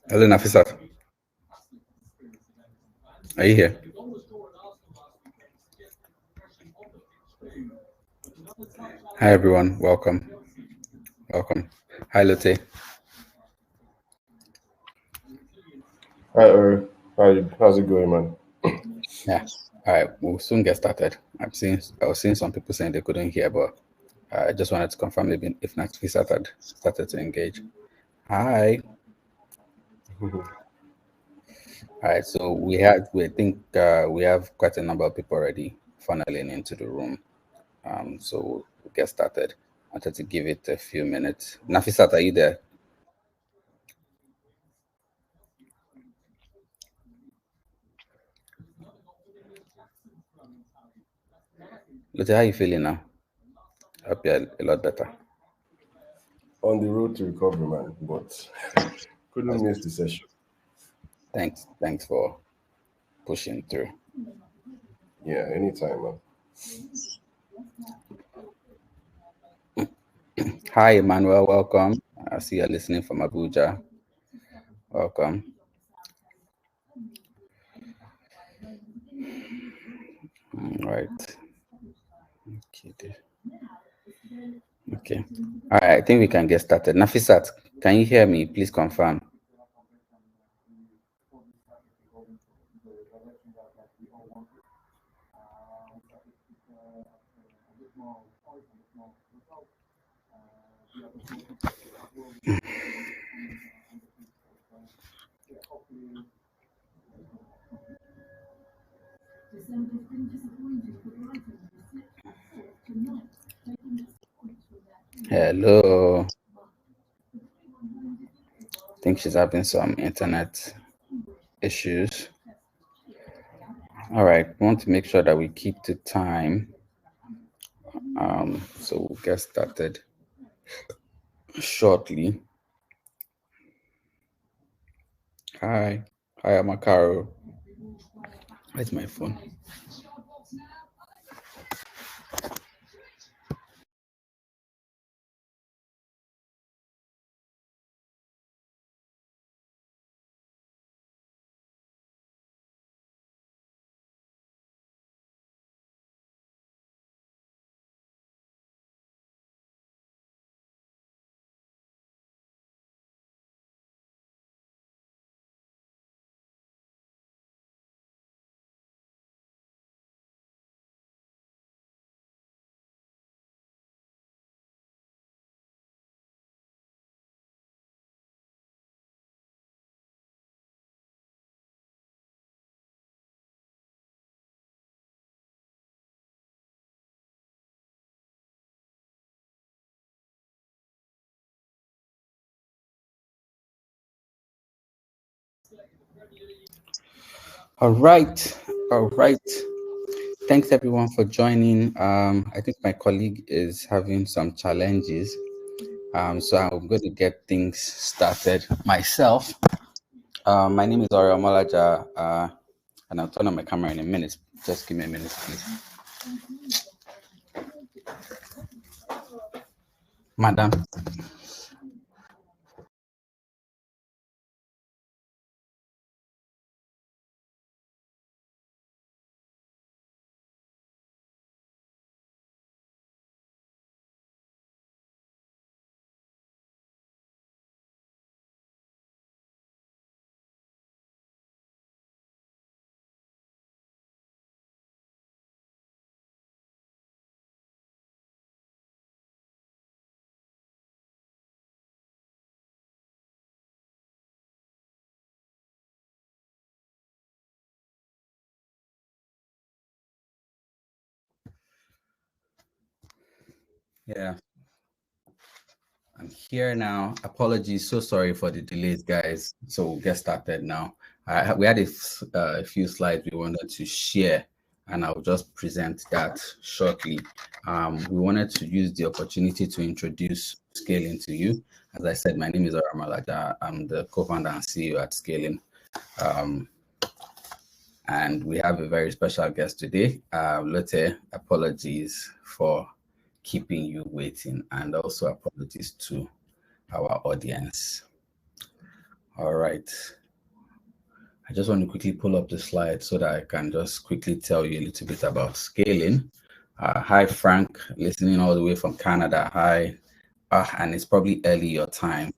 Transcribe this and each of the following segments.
Hello, Nafisat. Are you here? Hi, everyone. Welcome. Welcome. Hi, Lotte. Hi, how's it going, man? Yeah. All right. We'll soon get started. I was seeing some people saying they couldn't hear, but I just wanted to confirm if Nafisat had started to engage. Hi. All right. So we think we have quite a number of people already funneling into the room. So we'll get started. I wanted to give it a few minutes. Nafisat, are you there? Lotte, how are you feeling now? I hope you're a lot better. On the road to recovery, man, but couldn't That's miss good. the session. Thanks for pushing through. Yeah, anytime, man. Hi, Emmanuel. Welcome. I see you're listening from Abuja. Welcome. All right. Okay. Okay. All right. I think we can get started. Nafisat, can you hear me? Please confirm. Hello. I think she's having some internet issues. All right. We want to make sure that we keep to time. So we'll get started shortly. Hi. Hi, Amakaro. Where's my phone? All right. All right. Thanks everyone for joining. I think my colleague is having some challenges. So I'm going to get things started myself. My name is Ora Malaja, and I'll turn on my camera in a minute. Just give me a minute, please. Madam. Yeah, I'm here now. Apologies. So sorry for the delays, guys. So we'll get started now. We had a few slides we wanted to share, and I'll just present that shortly. We wanted to use the opportunity to introduce Scaling to you. As I said, my name is Oramalaja. I'm the co-founder and CEO at Scaling. And we have a very special guest today. Lotte, apologies for keeping you waiting, and also apologies to our audience. All right. I just want to quickly pull up the slide so that I can just quickly tell you a little bit about scaling. Hi, Frank, listening all the way from Canada. Hi. And it's probably early your time.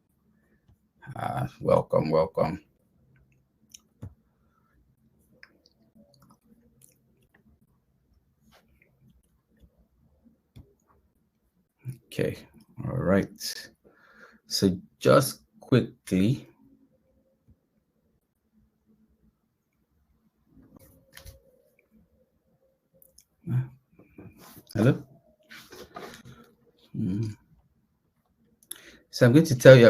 Welcome, welcome. Okay, all right. So just quickly, hello? So I'm going to tell you,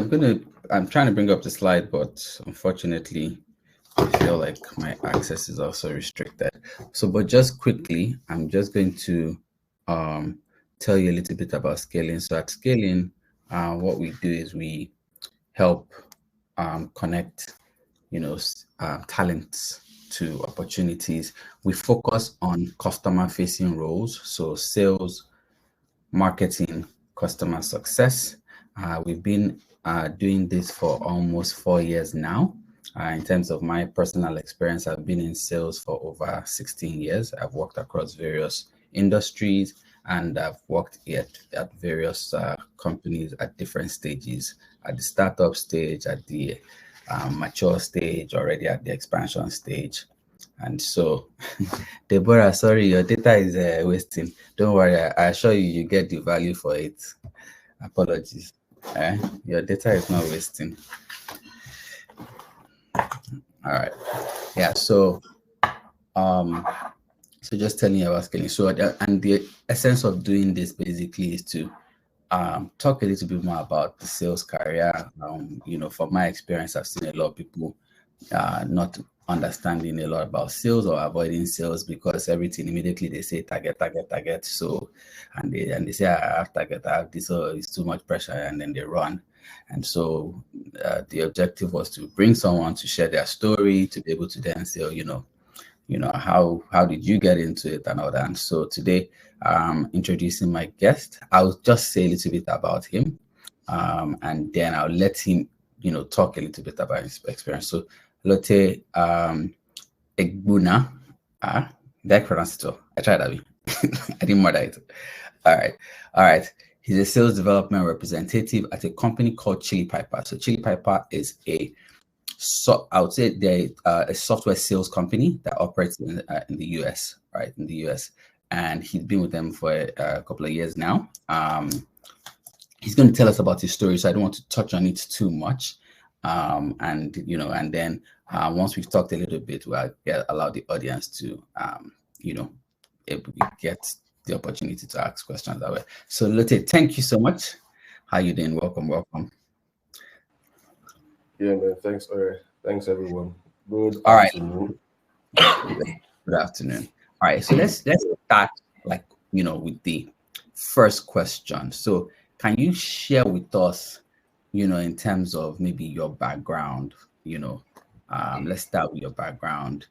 I'm trying to bring up the slide, but unfortunately, I feel like my access is also restricted. So, but just quickly, I'm just going to tell you a little bit about scaling. So at scaling, what we do is we help connect, talents to opportunities. We focus on customer-facing roles, so sales, marketing, customer success. We've been doing this for almost 4 years now. In terms of my personal experience, I've been in sales for over 16 years. I've worked across various industries and I've worked at various companies at different stages, at the startup stage, at the mature stage, already at the expansion stage. And so, Deborah, sorry, your data is wasting. Don't worry, I assure you, you get the value for it. Apologies. Your data is not wasting. All right. Yeah. So, just telling you about scaling. So, and the essence of doing this basically is to talk a little bit more about the sales career. From my experience, I've seen a lot of people not understanding a lot about sales or avoiding sales because everything immediately they say target, target, target. So, and they say I have target, I have this, so it's too much pressure, and then they run. And so, the objective was to bring someone to share their story, to be able to then say, how did you get into it and all that. And so today, introducing my guest, I'll just say a little bit about him, and then I'll let him, talk a little bit about his experience. So Lotte Egbuna, did I pronounce it well? I tried that. I didn't murder it. All right. He's a sales development representative at a company called Chili Piper. So Chili Piper is I would say they're a software sales company that operates in the US, right? In the US, and he's been with them for a couple of years now. He's going to tell us about his story, so I don't want to touch on it too much. And then once we've talked a little bit, we'll allow the audience to, get the opportunity to ask questions that way. So Lotte, thank you so much. How you doing? Welcome. Yeah, man. Thanks. Thanks, everyone. Good All right. afternoon. Good afternoon. All right, so let's start with the first question. So can you share with us, in terms of maybe your background, let's start with your background.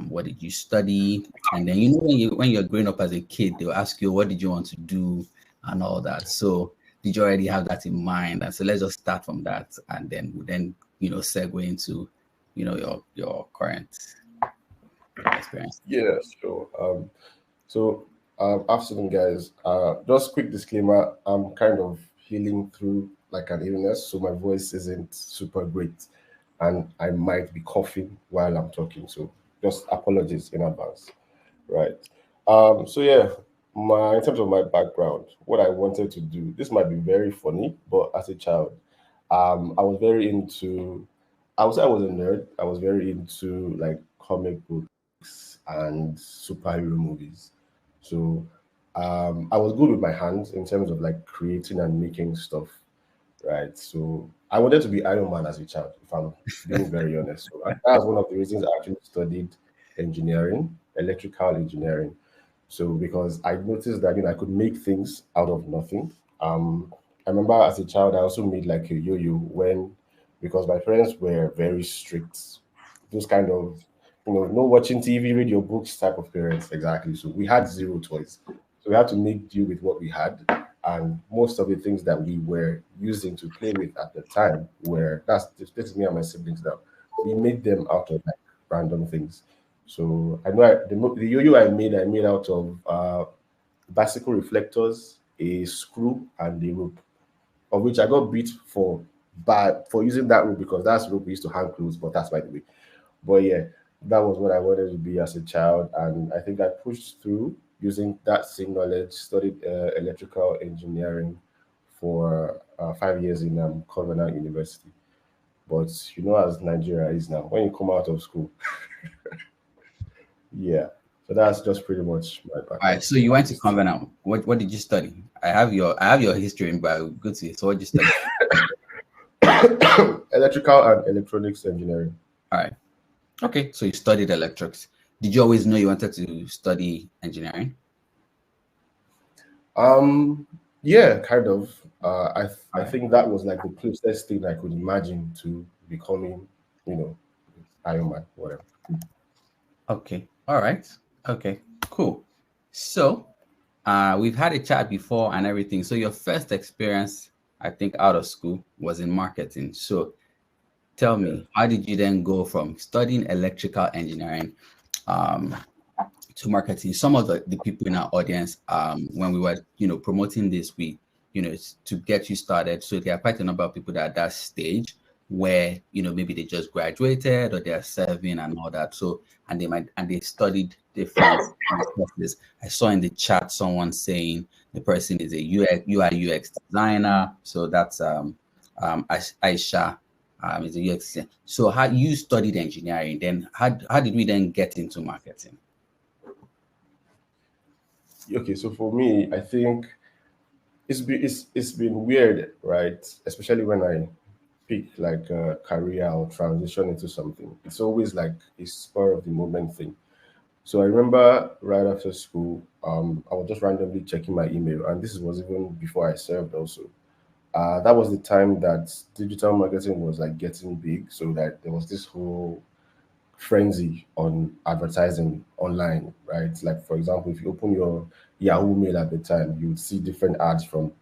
What did you study? And then when you're growing up as a kid, they'll ask you what did you want to do and all that. So did you already have that in mind? And so let's just start from that and then segue into your current experience. Yeah, sure. Afternoon, guys. Just quick disclaimer: I'm kind of healing through like an illness, so my voice isn't super great, and I might be coughing while I'm talking. So just apologies in advance, right? In terms of my background, what I wanted to do. This might be very funny, but as a child, I was very into. I would say I was a nerd. I was very into like comic books and superhero movies. So I was good with my hands in terms of like creating and making stuff, right? So I wanted to be Iron Man as a child, if I'm being very honest. So that's one of the reasons I actually studied engineering, electrical engineering. So because I noticed that I could make things out of nothing. I remember as a child I also made like a yo-yo when because my parents were very strict, those kind of no watching TV, read your books type of parents exactly. So we had zero toys, so we had to make do with what we had. And most of the things that we were using to play with at the time were this is me and my siblings now. We made them out of like random things. So I know the yo-yo I made out of bicycle reflectors, a screw, and a rope, of which I got beat for using that rope because that's rope we used to hang clothes, but that's by the way. But yeah, that was what I wanted to be as a child, and I think I pushed through using that same knowledge. Studied electrical engineering for 5 years in Covenant University. But you know, as Nigeria is now, when you come out of school, yeah. So that's just pretty much my All right. background So you at went to this stage. Convenant. What did you study? I have your history in bio. Good to see. So what did you study? Electrical and electronics engineering. All right. Okay. So you studied electrics. Did you always know you wanted to study engineering? Yeah, kind of. I All right. think that was like the closest thing I could imagine to becoming, you know, Iron Man, whatever. Okay. All right. Okay. Cool. So we've had a chat before and everything. So your first experience, I think, out of school was in marketing. So tell Yeah. me, how did you then go from studying electrical engineering um, to marketing? Some of the people in our audience, when we were, promoting this, it's to get you started. So there are quite a number of people that are at that stage where, maybe they just graduated or they're serving and all that. So, and they studied different courses. I saw in the chat someone saying the person is a UI UX designer. So that's Aisha is a UX designer. So how you studied engineering, then how did we then get into marketing? Okay, so for me, I think it's been weird, right? Especially when I pick like a career or transition into something. It's always like a spur of the moment thing. So I remember right after school, I was just randomly checking my email, and this was even before I served also. That was the time that digital marketing was like getting big, so that there was this whole frenzy on advertising online, right? Like for example, if you open your Yahoo Mail at the time, you would see different ads from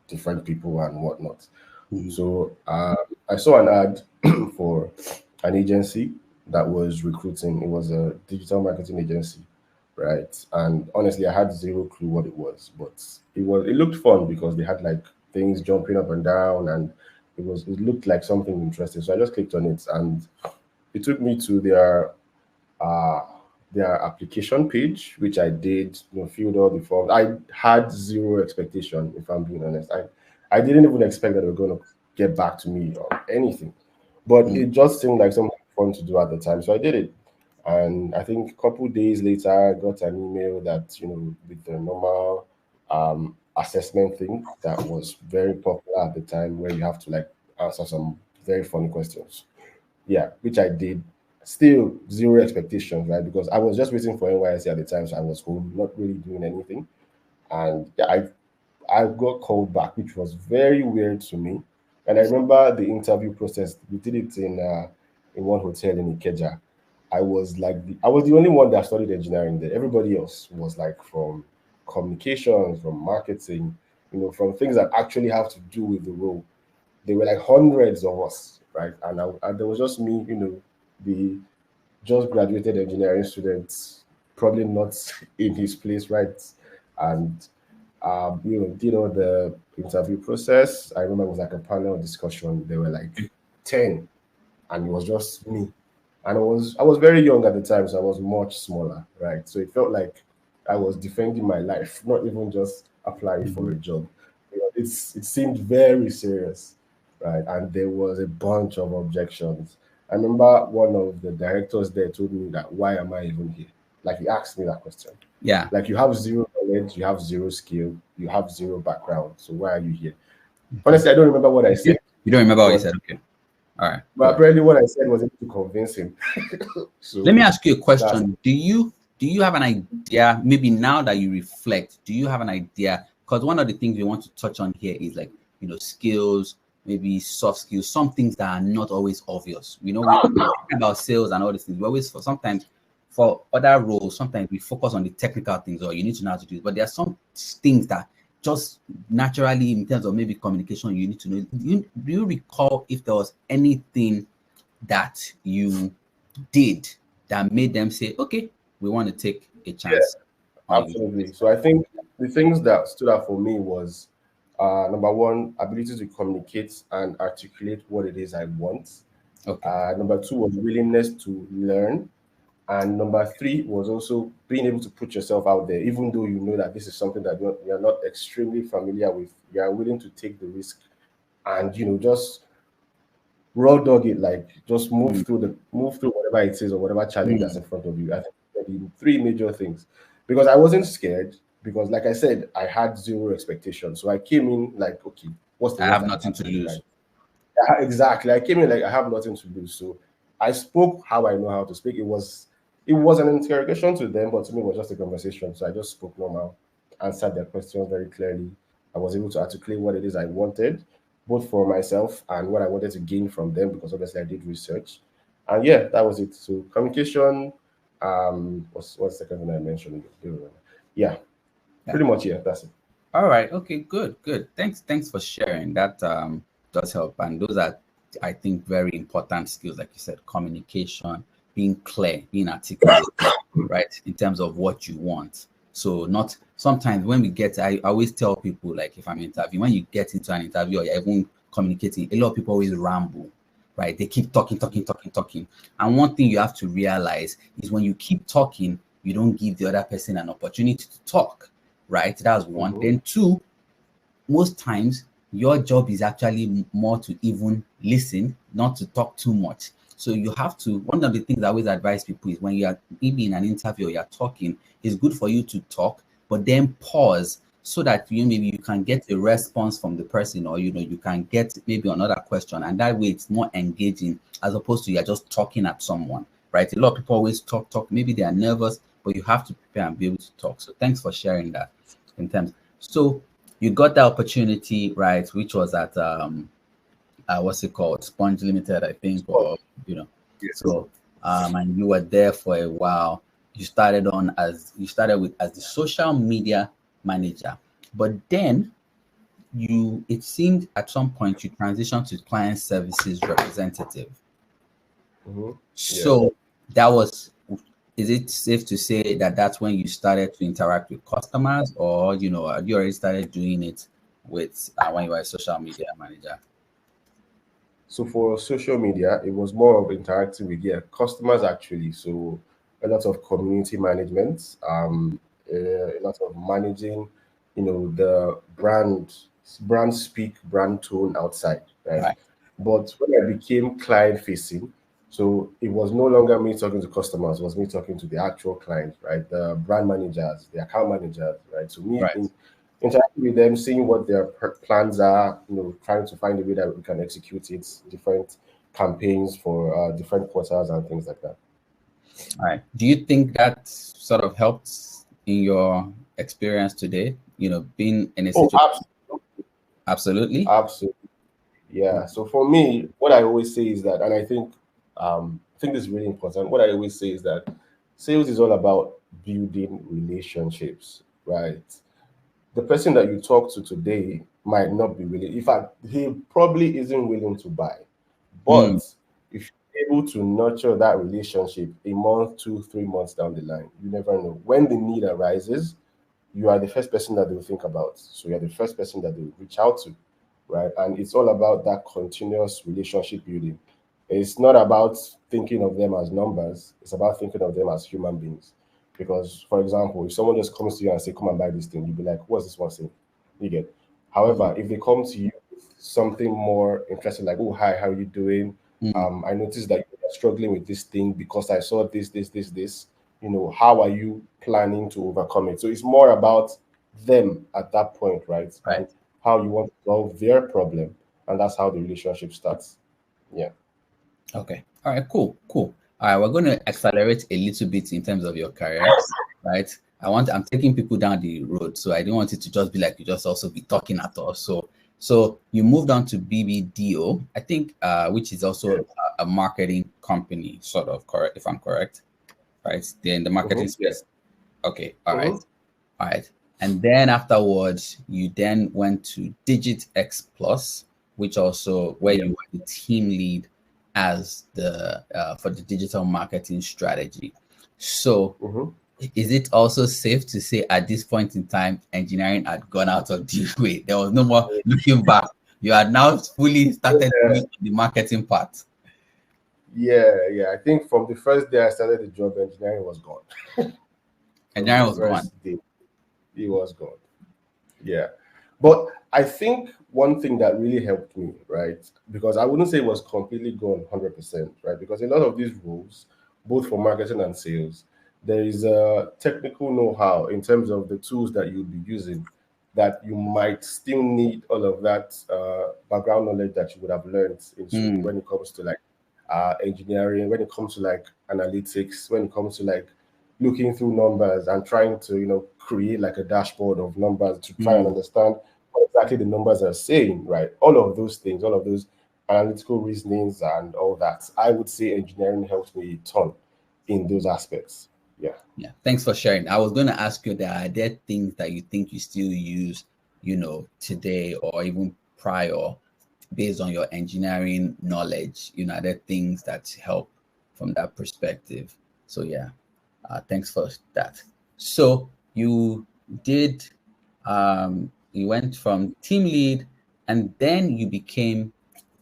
different people and whatnot. Mhm. So I saw an ad for an agency that was recruiting. It was a digital marketing agency, right? And honestly, I had zero clue what it was, but it looked fun because they had like things jumping up and down, and it looked like something interesting. So I just clicked on it, and it took me to uh their application page, which I did, filled all the forms. I had zero expectation, if I'm being honest. I didn't even expect that they were going to get back to me or anything, but Mm. it just seemed like something fun to do at the time, so I did it. And I think a couple days later, I got an email that with the normal assessment thing that was very popular at the time, where you have to like answer some very funny questions. Yeah, which I did. Still zero expectations, right? Because I was just waiting for NYC at the time, so I was home, not really doing anything. And yeah, I got called back, which was very weird to me. And I remember the interview process. We did it in one hotel in Ikeja. I was the only one that studied engineering there. Everybody else was like from communications, from marketing, from things that actually have to do with the role. There were like hundreds of us, right? And there was just me, the just graduated engineering student, probably not in his place, right? And did all the interview process. I remember it was like a panel discussion. There were like 10, and it was just me. And I was very young at the time, so I was much smaller, right? So it felt like I was defending my life, not even just applying for a Mhm. job. It seemed very serious, right? And there was a bunch of objections. I remember one of the directors there told me that, why am I even here? Like he asked me that question. Yeah. Like, you have zero knowledge, you have zero skill, you have zero background. So why are you here? Okay. Honestly, I don't remember what I You said, you don't remember what you but said? Okay. All right. Go but ahead. apparently what I said was able to convince him. Let me So ask you a that's question. Do you have an idea? Maybe now that you reflect, do you have an idea? Because one of the things we want to touch on here is like skills, maybe soft skills, some things that are not always obvious. We talk about sales and all these things. We always for sometimes for other roles, sometimes we focus on the technical things or you need to know how to do it. But there are some things that just naturally in terms of maybe communication you need to know? Do you recall if there was anything that you did that made them say, okay, we want to take a chance on you? Absolutely. So I think the things that stood out for me was number one, ability to communicate and articulate what it is I want. Okay. Number two was willingness to learn. And number three was also being able to put yourself out there, even though you know that this is something that you're not extremely familiar with. You are willing to take the risk and just raw dog it, like just Mm, move through whatever it is or whatever challenge that's mm, in front of you. I think the three major things, because I wasn't scared, because like I said, I had zero expectations, so I came in like, okay, what's the I worst have that can nothing to happen, right? lose. Exactly. I came in like I have nothing to lose, so I spoke how I know how to speak. It was an interrogation to them, but to me it was just a conversation. So I just spoke normal, answered their questions very clearly. I was able to articulate what it is I wanted, both for myself and what I wanted to gain from them, because obviously I did research. And yeah, that was it. So communication, what's the second thing I mentioned? Yeah, Yeah. pretty much, yeah, that's it. All right. Okay. Good. Good. Thanks for sharing. That does help, and those are, I think, very important skills, like you said, communication, being clear, being articulate, right, in terms of what you want. So not sometimes when we get, I always tell people, like if I'm interviewing, when you get into an interview or you're even communicating, a lot of people always ramble, right? They keep talking, talking, talking, talking. And one thing you have to realize is when you keep talking, you don't give the other person an opportunity to talk, right? That's one. Mm-hmm. Then two, most times your job is actually more to even listen, not to talk too much. So you have to, one of the things I always advise people is when you are maybe in an interview or you're talking, it's good for you to talk, but then pause so that maybe you can get a response from the person, or you can get maybe another question, and that way it's more engaging as opposed to you're just talking at someone, right? A lot of people always talk, maybe they are nervous, but you have to prepare and be able to talk. So thanks for sharing that in terms. So you got the opportunity, right, which was at what's it called, Sponge Limited, I think, or you know. Yes. So and you were there for a while. You started with as the social media manager, but then it seemed at some point you transitioned to client services representative. Mm-hmm. Yeah. So that was, is it safe to say that that's when you started to interact with customers, or had you already started doing it with when you were a social media manager? So for social media, it was more of interacting with customers actually. So a lot of community management, a lot of managing, the brand speak, brand tone outside, right? Right, But when I became client facing, so it was no longer me talking to customers, it was me talking to the actual client, right? The brand managers, the account managers, right? So me right. interacting with them, seeing what their plans are, trying to find a way that we can execute it, different campaigns for different quarters and things like that. All right. Do you think that sort of helped in your experience today? Being in a Oh, situation. absolutely, Absolutely. absolutely, yeah. So for me, what I always say is that, and I think this is really important. What I always say is that sales is all about building relationships, right? The person that you talk to today might not be willing. In fact, he probably isn't willing to buy. Mm, But if you're able to nurture that relationship a month, 2, 3 months down the line, you never know. When the need arises, you are the first person that they'll think about. So you're the first person that they'll reach out to, right? And it's all about that continuous relationship building. It's not about thinking of them as numbers, it's about thinking of them as human beings. Because, for example, if someone just comes to you and say, "Come and buy this thing," you'll be like, "What's this one saying?" You get. mm, However, if they come to you with something more interesting, like, "Oh, hi, how are you doing? mm. I noticed that you're struggling with this thing because I saw this. How are you planning to overcome it?" So it's more about them at that point, right? Right. And how you want to solve their problem. And that's how the relationship starts. Yeah. Okay. All right. Cool. Cool. All right. We're going to accelerate a little bit in terms of your career, right? I'm taking people down the road, so I don't want it to just be like you just also be talking at us. So you moved on to BBDO, I think, which is also Yeah. a marketing company, sort of, correct? If I'm correct, right? They're in the marketing Yeah. space. Okay. All right. hmm All right. And then afterwards, you then went to Digit X Plus, which also where Yeah. you were the team lead as the for the digital marketing strategy. So, Hmm. is it also safe to say at this point in time, engineering had gone out of the way? There was no more looking back. You had now fully started Yeah. doing the marketing part. Yeah. I think from the first day I started the job, engineering was gone. From the Engineering was gone. first day, it was gone. Yeah. But I think one thing that really helped me, right? Because I wouldn't say it was completely gone 100%, right? Because a lot of these roles, both for marketing and sales, there is a technical know-how in terms of the tools that you'll be using that you might still need all of that background knowledge that you would have learned in school Mm, when it comes to like engineering, when it comes to like analytics, when it comes to like looking through numbers and trying to create like a dashboard of numbers to try and mm. understand what exactly the numbers are saying, right? All of those things, all of those analytical reasonings and all that, I would say engineering helps me a ton in those aspects. Yeah. Yeah, thanks for sharing. I was going to ask you that are there things that you think you still use, today or even prior based on your engineering knowledge? Are there things that help from that perspective? So yeah, thanks for that. So did, you went from team lead and then you became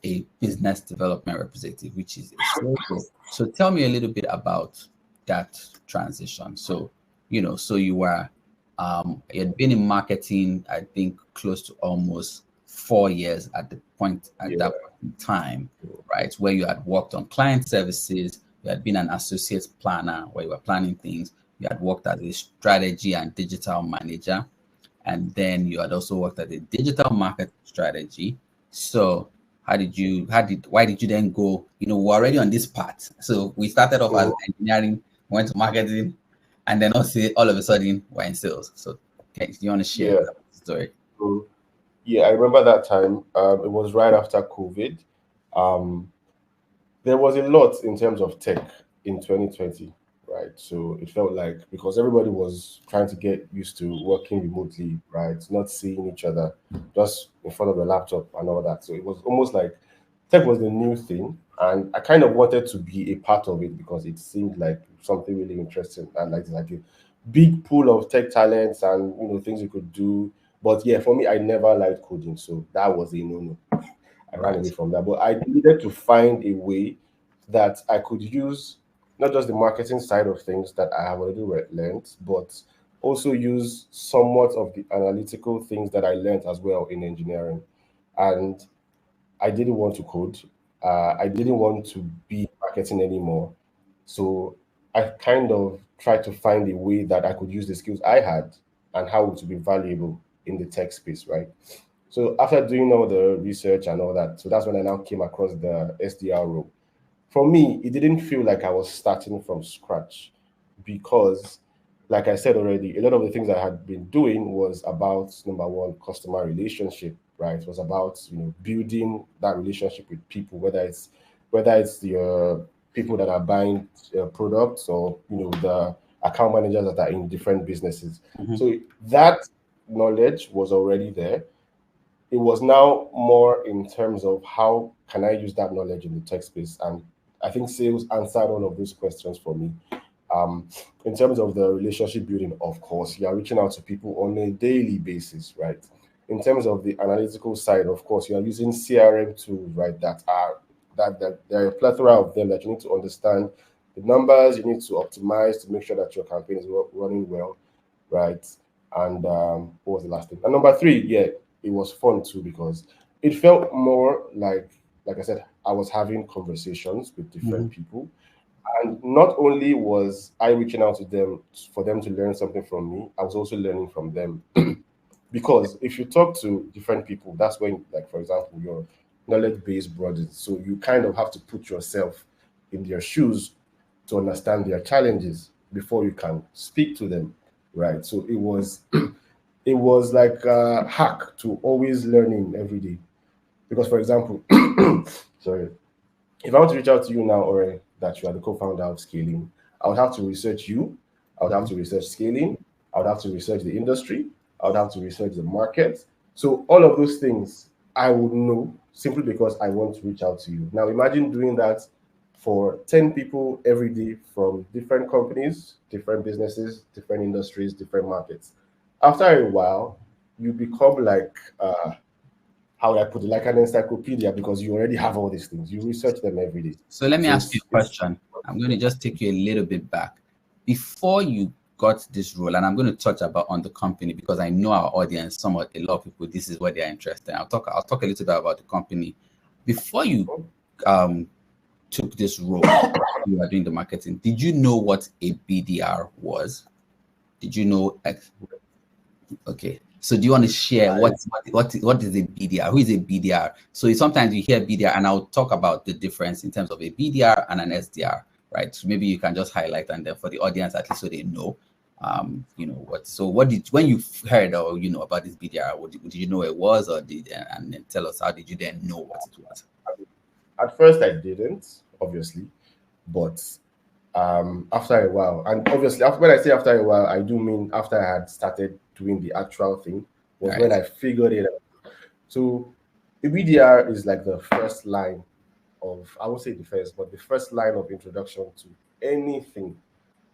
a business development representative, which is a sales role. So tell me a little bit about that transition. So, so you had been in marketing, I think close to almost 4 years at Yeah. that point in time, right? Where you had worked on client services, you had been an associate planner where you were planning things, you had worked as a strategy and digital manager, and then you had also worked as a digital market strategy. So why did you then go, we're already on this part. So we started off as Mhm. engineering, went to marketing, and then also all of a sudden we're in sales. So okay, you want to share Yeah. that story? Mhm. Yeah, I remember that time. It was right after COVID. Um, there was a lot in terms of tech in 2020, right? So it felt like because everybody was trying to get used to working remotely, right? Not seeing each other, just in front of the laptop and all that. So it was almost like tech was the new thing. And I kind of wanted to be a part of it because it seemed like something really interesting and like a big pool of tech talents and things you could do. But yeah, for me, I never liked coding, so that was a no-no. I ran away Right. from that. But I needed to find a way that I could use not just the marketing side of things that I have already learned, but also use somewhat of the analytical things that I learned as well in engineering. And I didn't want to code. I didn't want to be marketing anymore. So I kind of tried to find a way that I could use the skills I had and how it would be valuable in the tech space, right? So after doing all the research and all that, so that's when I now came across the SDR role. For me, it didn't feel like I was starting from scratch because, like I said already, a lot of the things I had been doing was about number one, customer relationship, right? It was about building that relationship with people, whether it's the people that are buying products or the account managers that are in different businesses. Mhm. So that knowledge was already there. It was now more in terms of how can I use that knowledge in the tech space, and I think sales answered all of those questions for me. um, in terms of the relationship building, of course, you are reaching out to people on a daily basis, right? In terms of the analytical side, of course, you are using CRM tools, right? That there are a plethora of them that you need to understand the numbers, you need to optimize to make sure that your campaign is running well, right? And what was the last thing? And number three, yeah, it was fun too because it felt more like I said, I was having conversations with different Mhm. people, and not only was I reaching out to them for them to learn something from me, I was also learning from them. Because if you talk to different people, that's when, like, for example, your knowledge base broadens. So you kind of have to put yourself in their shoes to understand their challenges before you can speak to them, right? So it was like a hack to always learning every day. Because, for example, sorry, if I want to reach out to you now, or that you are the co-founder of Scaling, I would have to research you. I would have Mhm. to research scaling. I would have to research the industry. I would have to research the market. So all of those things I would know simply because I want to reach out to you. Now imagine doing that for 10 people every day from different companies, different businesses, different industries, different markets. After a while, you become like how would I put it, like an encyclopedia because you already have all these things. You research them every day. So let me So ask you a it's question. I'm going to just take you a little bit back. Before you got this role, and I'm going to touch about on the company because I know our audience, a lot of people, this is what they are interested in. I'll talk a little bit about the company. Before you um, took this role, you were doing the marketing. Did you know what a BDR was? Did you know? Okay. So do you want to share I what is a BDR? Who is a BDR? So sometimes you hear BDR, and I'll talk about the difference in terms of a BDR and an SDR, right? So maybe you can just highlight and then for the audience at least so they know, what. So what did when you heard or about this BDR, did you know it was or did and then tell us how did you then know what it was? at first I didn't, obviously, but after a while, and obviously after when I say after a while, I do mean after I had started doing the actual thing, was when Right. I figured it out. So a BDR is like the first line of, I won't say the first, but the first line of introduction to anything.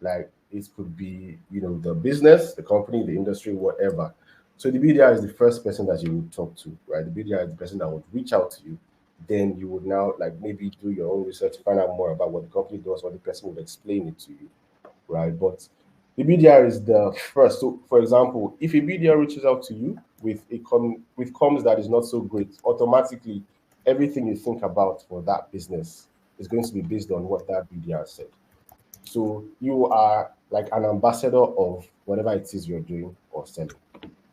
Like it could be, the business, the company, the industry, whatever. So the BDR is the first person that you would talk to, right? The BDR is the person that would reach out to you. Then you would now like maybe do your own research, find out more about what the company does, what the person would explain it to you, right? But the BDR is the first. So, for example, if a BDR reaches out to you with with comms that is not so great, automatically everything you think about for that business is going to be based on what that BDR said. So you are like an ambassador of whatever it is you're doing or selling,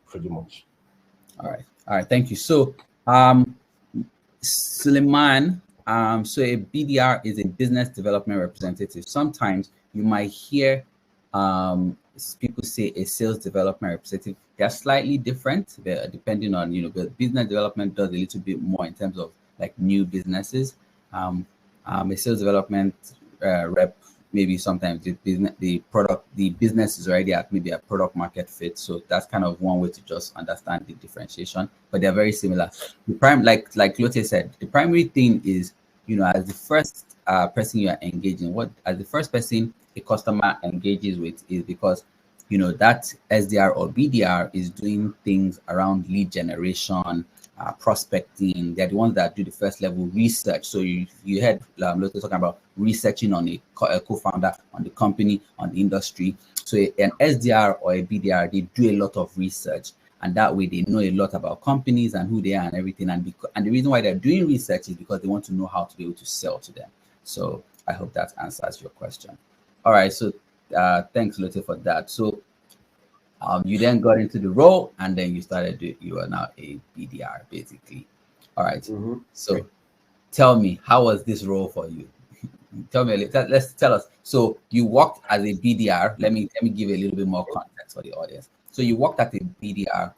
pretty much. All right. All right. Thank you. So, um, Suleiman, so a BDR is a business development representative. Sometimes you might hear people say a sales development representative. They're slightly different depending on, but business development does a little bit more in terms of like new businesses. Um, a sales development rep, maybe sometimes the business is already at maybe a product market fit. So that's kind of one way to just understand the differentiation, but they're very similar. The prime, like Lotte said, the primary thing is, as the first person you are engaging, what as the first person a customer engages with is because that SDR or BDR is doing things around lead generation, prospecting. They're the ones that do the first level research. So you heard Lotte talking about researching on a co-founder, on the company, on the industry. So an SDR or a BDR, they do a lot of research, and that way they know a lot about companies and who they are and everything. And the reason why they're doing research is because they want to know how to be able to sell to them. So I hope that answers your question. All right, so thanks, Lotte, for that. So you then got into the role, and then you are now a BDR, basically. All right. Mm-hmm. So tell me, how was this role for you? Tell me, let's tell us. So you worked as a BDR. Let me give a little bit more context for the audience. So you worked at a BDR,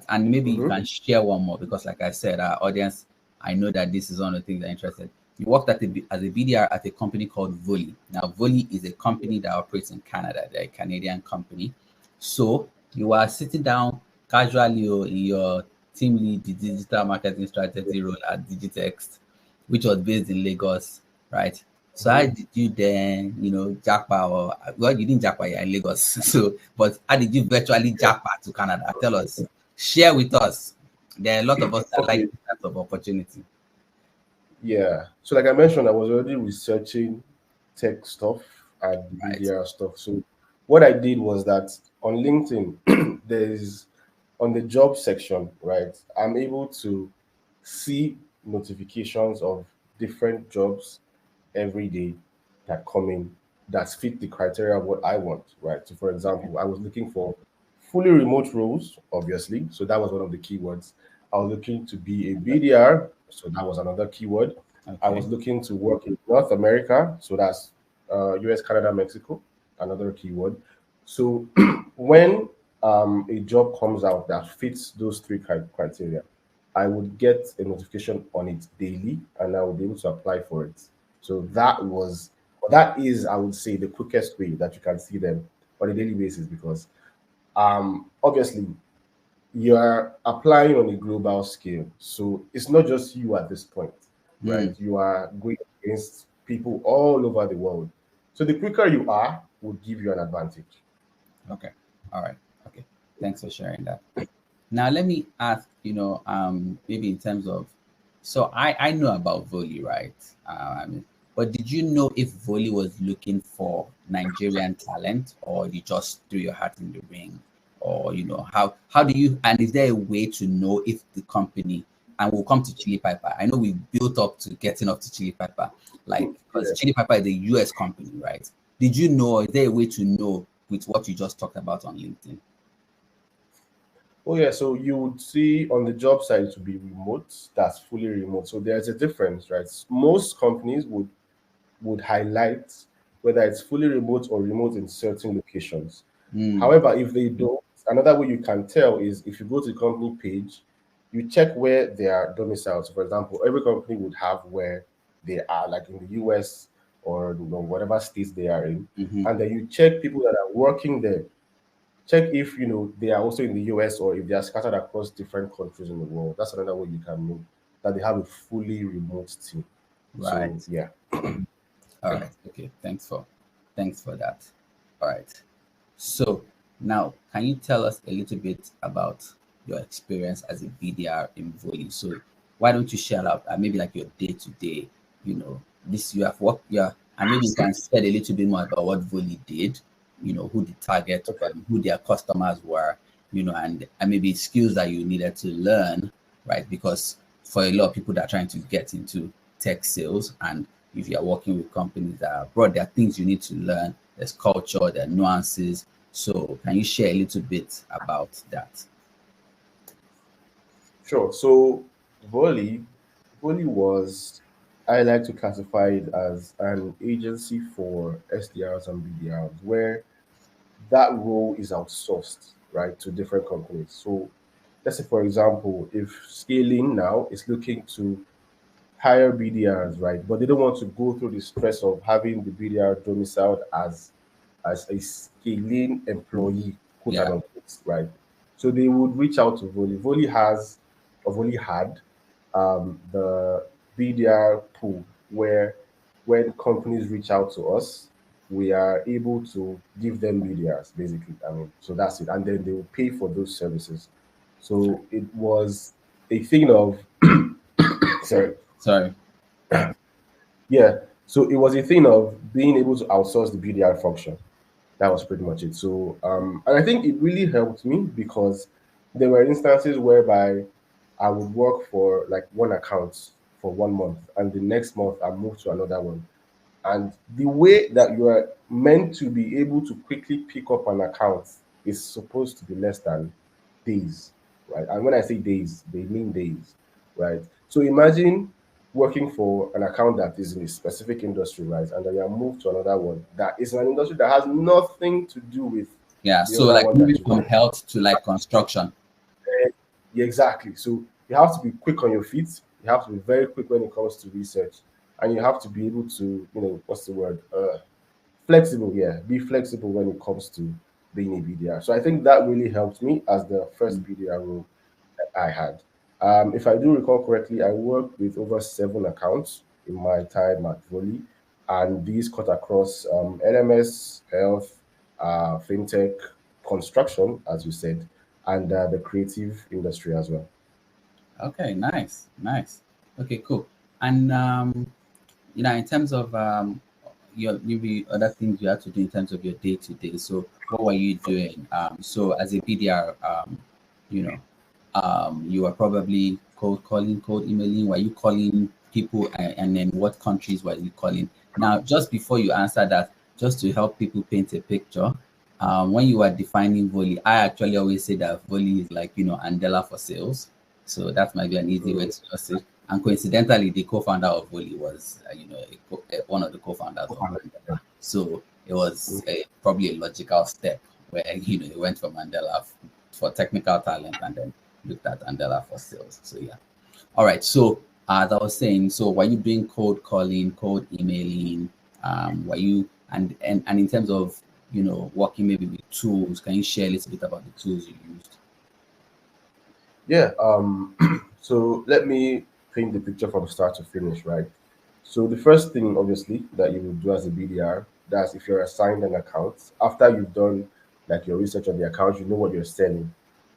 and maybe you Mm-hmm. can share one more because, like I said, our audience, I know that this is one of the things they're interested. You worked as a BDR at a company called Volley. Now, Volley is a company that operates in Canada. They're a Canadian company. So you are sitting down casually in your team lead, the digital marketing strategy role at Digitex, which was based in Lagos, right? So how Mm-hmm. did you then, jackpot or well, you didn't jackpot, you're in Lagos. So, but how did you virtually jackpot to Canada? Tell us, share with us. There are a lot of us that like Okay. this type of opportunity. Yeah. So like I mentioned, I was already researching tech stuff and the Right. BDR stuff. So what I did was that on LinkedIn, there's on the job section, right? I'm able to see notifications of different jobs every day that come in that fit the criteria of what I want, right? So, for example, I was looking for fully remote roles, obviously. So, that was one of the keywords. I was looking to be a BDR. So, that was another keyword. I was Okay. looking to work in North America. So, that's US, Canada, Mexico, another keyword. So, when a job comes out that fits those three criteria, I would get a notification on it daily and I would be able to apply for it. So that is, I would say, the quickest way that you can see them on a daily basis because obviously you are applying on a global scale. So it's not just you at this point, right? Mm, You are going against people all over the world. So the quicker you are will give you an advantage. okay. All right. Okay. Thanks for sharing that. Now let me ask, maybe in terms of, so I know about Volley, right? But did you know if Volley was looking for Nigerian talent, or you just threw your hat in the ring, or how do you, and is there a way to know if the company, and we'll come to Chili Piper. I know we built up to getting up to Chili Piper, like because Yeah. Chili Piper is a US company, right? Did you know, or is there a way to know with what you just talked about on LinkedIn? Oh yeah, so you would see on the job site to be remote, that's fully remote. So there's a difference, right? Most companies would highlight whether it's fully remote or remote in certain locations. Mm, However, if they don't, another way you can tell is if you go to the company page, you check where they are domiciled. So for example, every company would have where they are, like in the US or whatever states they are in, mm-hmm. and then you check people that are working there. Check if they are also in the US or if they are scattered across different countries in the world. That's another way you can know that they have a fully remote team. So Right. yeah. All right. Okay. Thanks for that. All right. So now, can you tell us a little bit about your experience as a BDR in volley? So why don't you share out maybe like your day to day, this you have worked, yeah, and maybe you can shed a little bit more about what volley did, who the target, Okay. who their customers were, and maybe skills that you needed to learn, right? Because for a lot of people that are trying to get into tech sales, and if you're working with companies that are abroad, there are things you need to learn. There's culture, there are nuances. So can you share a little bit about that? Sure. So Volley, Volley was, I like to classify it as an agency for SDRs and BDRs, where that role is outsourced, right, to different companies. So let's say, for example, if Scaling now is looking to hire BDRs, right? But they don't want to go through the stress of having the BDR domiciled as a scaling employee, quote and Yeah. unquote, right? So they would reach out to Volley. Volley has, or Volley had, the BDR pool where when companies reach out to us, we are able to give them BDRs, basically. I mean, so that's it. And then they will pay for those services. So it was a thing of, sorry, Sorry. yeah. So it was a thing of being able to outsource the BDR function. That was pretty much it. So, and I think it really helped me because there were instances whereby I would work for like one account for 1 month, and the next month I move to another one. And the way that you are meant to be able to quickly pick up an account is supposed to be less than days, right? And when I say days, they mean days, right? So imagine working for an account that is in a specific industry, right? And then you are moved to another one that is an industry that has nothing to do with Yeah. the So other like one moving that you from have. health to like construction. Yeah, exactly. So you have to be quick on your feet. You have to be very quick when it comes to research, and you have to be able to, what's the word? Flexible. Yeah, be flexible when it comes to being a BDR. So I think that really helped me as the first Mm. BDR role that I had. If I do recall correctly, I worked with over 7 accounts in my time at Volley, and these cut across LMS, health, fintech, construction, as you said, and the creative industry as well. Okay. Nice. Nice. Okay. Cool. And in terms of your maybe other things you had to do in terms of your day to day. So what were you doing? So as a BDR, you know, you were probably cold calling, cold emailing. Were you calling people, and then what countries were you calling? Now, just before you answer that, just to help people paint a picture, when you are defining volley, I actually always say that volley is like Andela for sales. So that might be an easy way Mm, to just say. And coincidentally, the co-founder of Volley was, one of the co-founders of yeah. Mandela. So it was probably a logical step where he went for Mandela for technical talent and then looked at Mandela for sales. So yeah. All right. So as I was saying, so were you doing cold calling, cold emailing? Were you and in terms of working maybe with tools, can you share a little bit about the tools you used? Yeah. So let me paint the picture from start to finish, right? So the first thing, obviously, that you would do as a BDR, that's if you're assigned an account, after you've done like your research on the account, you know what you're selling.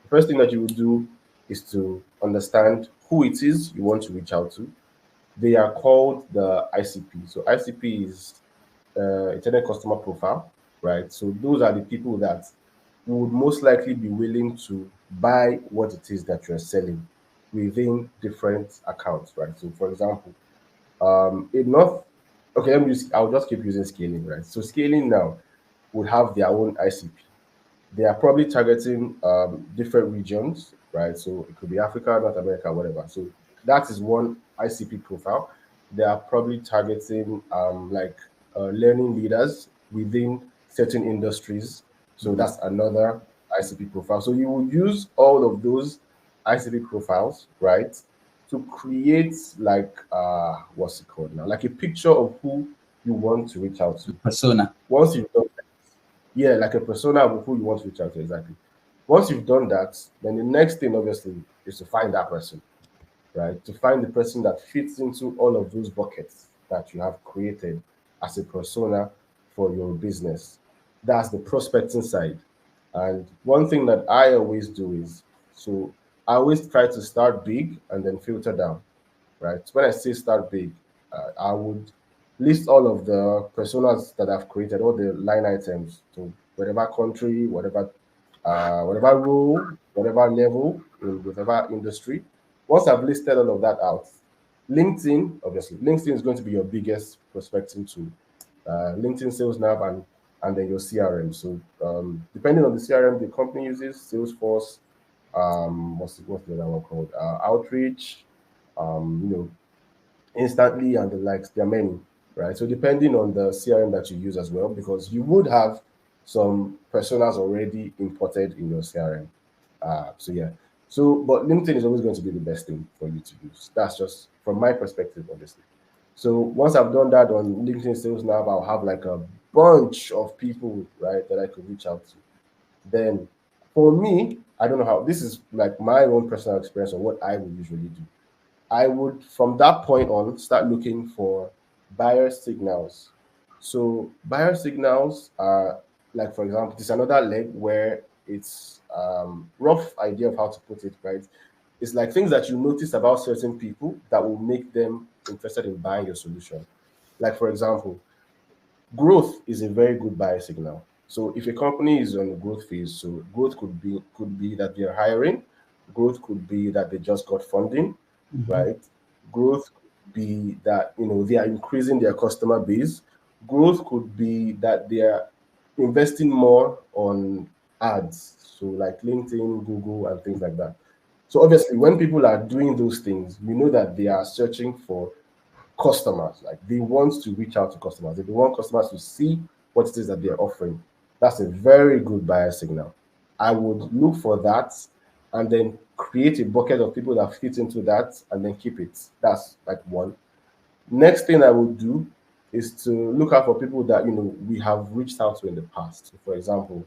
The first thing that you would do is to understand who it is you want to reach out to. They are called the ICP. So ICP is internet customer profile, right? So those are the people that would most likely be willing to buy what it is that you're selling within different accounts, right? So, for example, in North, okay, I'll just keep using scaling, right? So, scaling now would have their own ICP. They are probably targeting different regions, right? So it could be Africa, North America, whatever. So that is one ICP profile. They are probably targeting learning leaders within certain industries. So Mhm. that's another ICP profile. So you will use all of those ICP profiles, right, to create what's it called now? Like a picture of who you want to reach out to. Persona. Once you've done yeah, like a persona of who you want to reach out to exactly. Once you've done that, then the next thing obviously is to find that person, right? To find the person that fits into all of those buckets that you have created as a persona for your business. That's the prospecting side. And one thing that I always do is so I always try to start big and then filter down, right? When I say start big, I would list all of the personas that I've created, all the line items to whatever country, whatever role, whatever level in whatever industry. Once I've listed all of that out, LinkedIn, obviously, LinkedIn is going to be your biggest prospecting tool. LinkedIn Sales Nav and then your CRM. So depending on the CRM the company uses, Salesforce, what's the other one called? Outreach, you know, instantly and the likes. There are many, right? So depending on the CRM that you use as well, because you would have some personas already imported in your CRM. So yeah. So but LinkedIn is always going to be the best thing for you to use. That's just from my perspective, obviously. So once I've done that on LinkedIn Sales Now, I'll have like a bunch of people, right, that I could reach out to. Then for me, I don't know how this is like my own personal experience or what I would usually do. I would, from that point on, start looking for buyer signals. So buyer signals are like, for example, this is another leg where it's rough idea of how to put it, right? It's like things that you notice about certain people that will make them interested in buying your solution. Like, for example, growth is a very good buyer signal. So if a company is on a growth phase, so growth could be that they're hiring, growth could be that they just got funding, Mhm. right? Growth could be that they are increasing their customer base. Growth could be that they are investing more on ads, so like LinkedIn, Google, and things like that. So obviously, when people are doing those things, you know that they are searching for customers. Like they want to reach out to customers. They want customers to see what it is that they're offering. That's a very good buyer signal. I would look for that and then create a bucket of people that fit into that and then keep it. That's like one. Next thing I would do is to look out for people that we have reached out to in the past. So for example,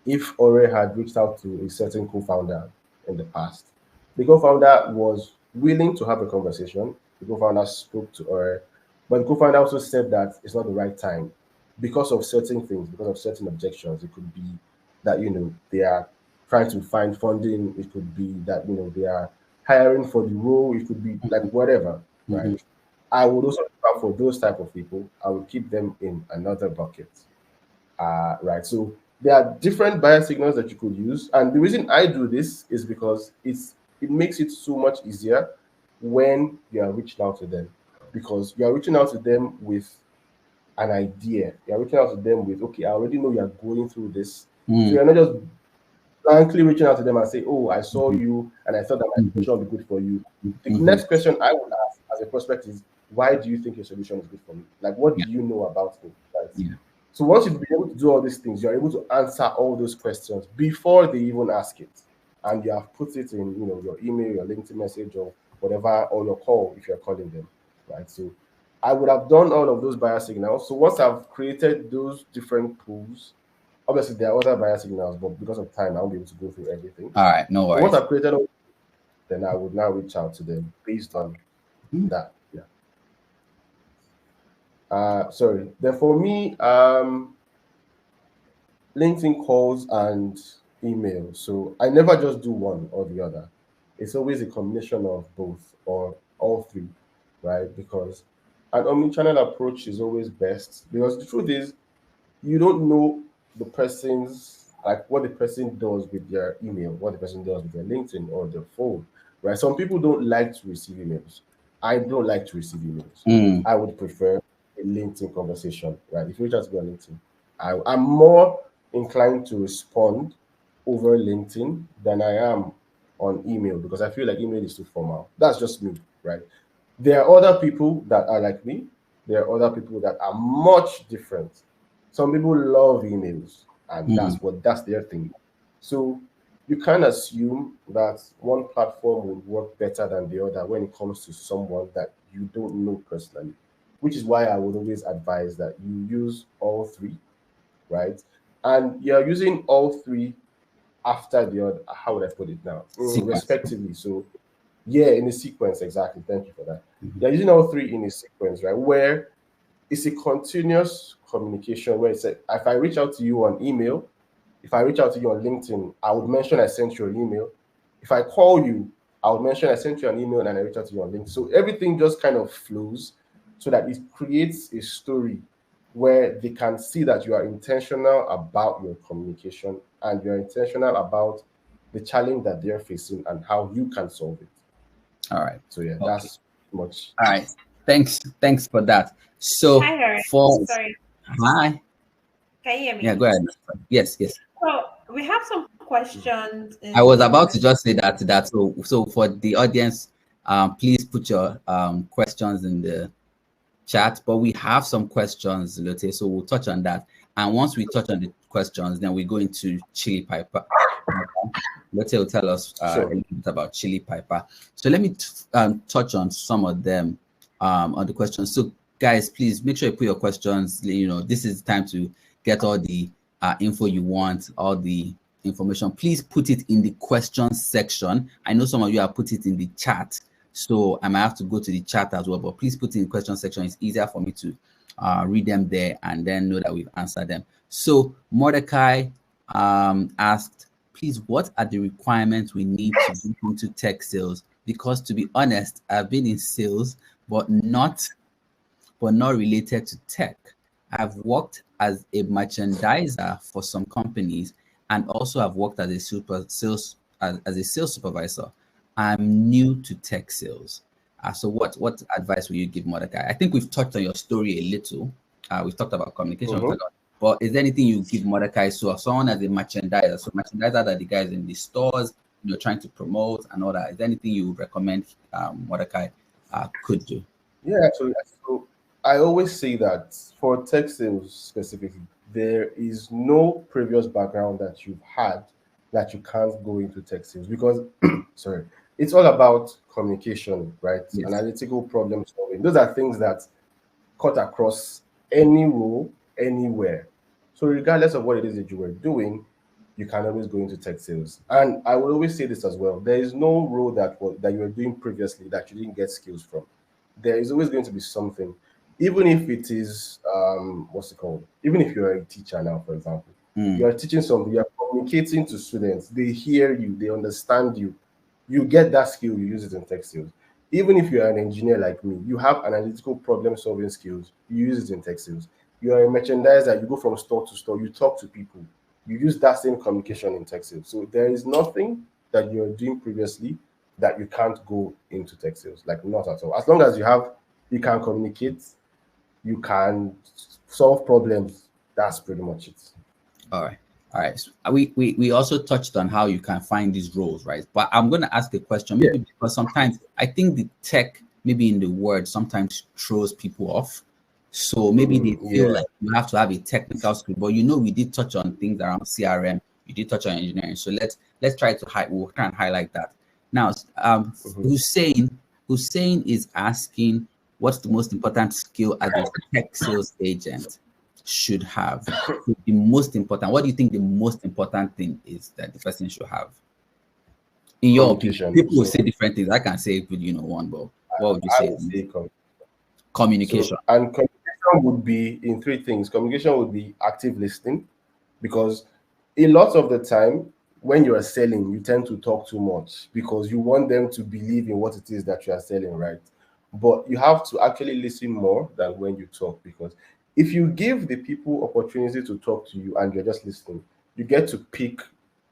if Ore had reached out to a certain co-founder in the past, the co-founder was willing to have a conversation. The co-founder spoke to Ore, but the co-founder also said that it's not the right time because of certain things, because of certain objections. It could be that they are trying to find funding. It could be that they are hiring for the role. It could be like whatever, right? Mhm. I would also look out for those type of people. I would keep them in another bucket. Right. So there are different buyer signals that you could use, and the reason I do this is because it makes it so much easier when you are reaching out to them, because you are reaching out to them with an idea. You are reaching out to them with, okay, I already know you are going through this, so Mm. you're not just blankly reaching out to them and say, oh, I saw Mhm. you and I thought that my Mhm. solution would be good for you. The Mhm. next question I would ask as a prospect is, why do you think your solution is good for me? Like, what Yeah. do you know about me? Right. Yeah. So once you've been able to do all these things, you're able to answer all those questions before they even ask it. And you have put it in, your email, your LinkedIn message, or whatever, or your call if you're calling them. Right. So I would have done all of those buyer signals. So once I've created those different pools, Obviously, there are other buyer signals, but because of time, I won't be able to go through everything. All right, no So once worries. I've created, then I would now reach out to them based on Mhm. that. Yeah. Sorry. Then for me, LinkedIn calls and email. So I never just do one or the other. It's always a combination of both or all three, right? Because an omnichannel approach is always best. Because the truth is, you don't know the person's like what the person does with their email, what the person does with their LinkedIn or their phone, right? Some people don't like to receive emails. I don't like to receive emails. Mm, I would prefer a LinkedIn conversation, right? If you reach out to me on LinkedIn, I'm more inclined to respond over LinkedIn than I am on email because I feel like email is too formal. That's just me, right? There are other people that are like me. There are other people that are much different. Some people love emails, and mm, that's their thing. So you can assume that one platform will work better than the other when it comes to someone that you don't know personally, which is why I would always advise that you use all three, right? And you're using all three after the other. How would I put it now? sequence. Respectively. So yeah, in a sequence, exactly. Thank you for that. Mhm. They're using all three in a sequence, right? Where it's a continuous communication where it's a, if I reach out to you on email, if I reach out to you on LinkedIn, I would mention I sent you an email. If I call you, I would mention I sent you an email and I reach out to you on LinkedIn. So everything just kind of flows so that it creates a story where they can see that you are intentional about your communication and you're intentional about the challenge that they're facing and how you can solve it. All right. So yeah, Okay. that's much. All right. Thanks for that. So Hi, Harry. for Sorry. hi, Can you hear yeah, me? go ahead. Yes. So we have some questions I in was the about to message. just say that. So for the audience, please put your questions in the chat. But we have some questions, Lotte, so we'll touch on that. And once we touch on the questions, then we go into chili piper. Lotte will tell us a Sure. little bit about chili piper. So let me touch on some of them on the questions. So guys, please make sure you put your questions. You know, this is the time to get all the info you want, all the information. Please put it in the questions section. I know some of you have put it in the chat, so I might have to go to the chat as well. But please put it in the question section. It's easier for me to read them there and then know that we've answered them. So Mordecai asked, please, what are the requirements we need to get into tech sales? Because to be honest, I've been in sales, but not related to tech. I've worked as a merchandiser for some companies, and also I've worked as a as a sales supervisor. I'm new to tech sales. So what advice will you give Mordecai? I think we've touched on your story a little. We've talked about communication, Mhm. but is there anything you give Mordecai? So someone as a merchandiser, so merchandiser are the guys in the stores, trying to promote and all that. Is there anything you would recommend Mordecai could do? Yeah, absolutely. So I always say that for tech sales specifically, there is no previous background that you've had that you can't go into tech sales because, sorry, it's all about communication, right? Yes. Analytical problem solving. Those are things that cut across any role, anywhere. So regardless of what it is that you were doing, you can always go into tech sales. And I will always say this as well: there is no role that you were doing previously that you didn't get skills from. There is always going to be something, even if it is what's it called? Even if you're a teacher now, for example, you Mm, are teaching something, you are communicating to students, they hear you, they understand you. You get that skill, you use it in tech sales. Even if you're an engineer like me, you have analytical problem solving skills, you use it in tech sales. You are a merchandiser, you go from store to store, you talk to people, you use that same communication in tech sales. So there is nothing that you're doing previously that you can't go into tech sales, like not at all. As long as you can communicate, you can solve problems. That's pretty much it. all right. All right. So we also touched on how you can find these roles, right? But I'm going to ask a question, Yeah. maybe because sometimes I think the tech, maybe in the word, sometimes throws people off. So maybe they feel Yeah. like you have to have a technical skill. But we did touch on things around CRM. You did touch on engineering. So let's try to we'll try and highlight that. Now, Mhm. Hussein is asking, what's the most important skill as a tech sales agent? should have? The most important. What do you think the most important thing is that the person should have? In your opinion, Communication. people will So say different things. I can say one, but what would you I say? would say Communication. and communication would be in three things. Communication would be active listening, because a lot of the time when you are selling, you tend to talk too much because you want them to believe in what it is that you are selling, right? But you have to actually listen more than when you talk, because if you give the people opportunity to talk to you and you're just listening, you get to pick